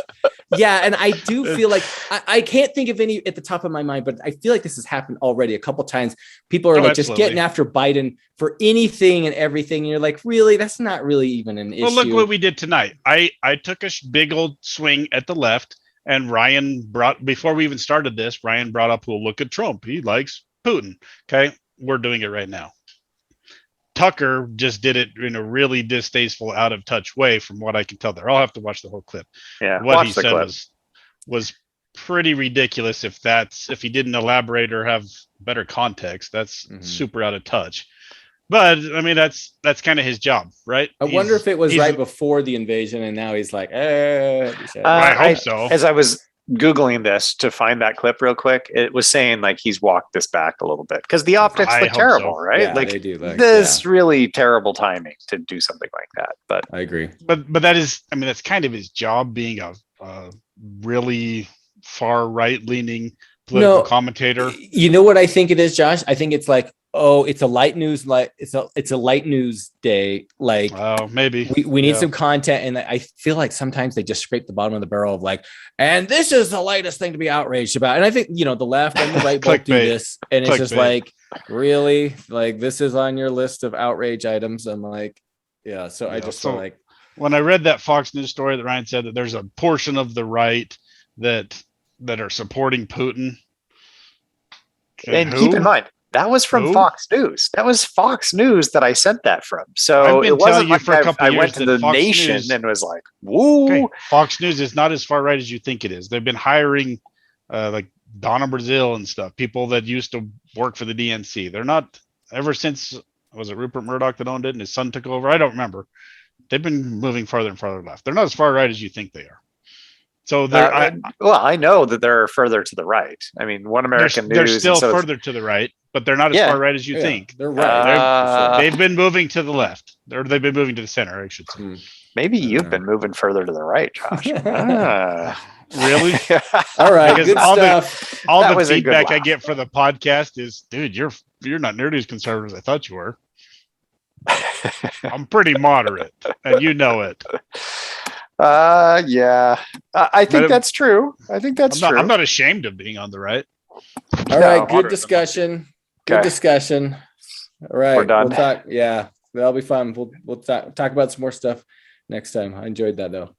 Yeah, and I do feel like I can't think of any at the top of my mind, but I feel like this has happened already a couple times. People are just getting after Biden for anything and everything. And you're like, really? That's not really even an issue. Well, look what we did tonight. I took a big old swing at the left, and before we even started this, Ryan brought up, well, look at Trump. He likes Putin. Okay, we're doing it right now. Tucker just did it in a really distasteful, out of touch way, from what I can tell there. I'll have to watch the whole clip. Yeah, what he said was pretty ridiculous. If he didn't elaborate or have better context, that's super out of touch. But I mean, that's kind of his job, right? I wonder if it was right before the invasion, and now he's like, I hope so. As I was Googling this to find that clip real quick, it was saying like he's walked this back a little bit because the optics look terrible, right? Yeah, like they do. This really terrible timing to do something like that. But I agree. But that is, I mean, that's kind of his job, being a really far right leaning political commentator. You know what I think it is, Josh? I think it's like, oh, it's a light news, it's a light news day. Like, oh, maybe we need some content, and I feel like sometimes they just scrape the bottom of the barrel of like, and this is the lightest thing to be outraged about. And I think the left and the right both do this, and it's just like, really, like this is on your list of outrage items. I'm like, yeah. So I just feel like when I read that Fox News story that Ryan said that there's a portion of the right that are supporting Putin. And keep in mind, that was from Fox News. That was Fox News that I sent that from. So it wasn't like I went to the Nation and was like, woo. Okay. Fox News is not as far right as you think it is. They've been hiring like Donna Brazil and stuff, people that used to work for the DNC. They're not, ever since, was it Rupert Murdoch that owned it and his son took over? I don't remember. They've been moving farther and farther left. They're not as far right as you think they are. So I know that they're further to the right. I mean, One American News. They're still further to the right, but they're not as far right as you think. They're right. They've been moving to the left, or they've been moving to the center, I should say. Maybe you've been moving further to the right, Josh. Really? All right. Good stuff. All the feedback I get for the podcast is, dude, you're not nearly as conservative as I thought you were. I'm pretty moderate, and you know it. Yeah. I think that's true. I'm not ashamed of being on the right. All right. Good discussion. Good discussion. All right. We're done. We'll talk. Yeah. That'll be fun. We'll talk about some more stuff next time. I enjoyed that though.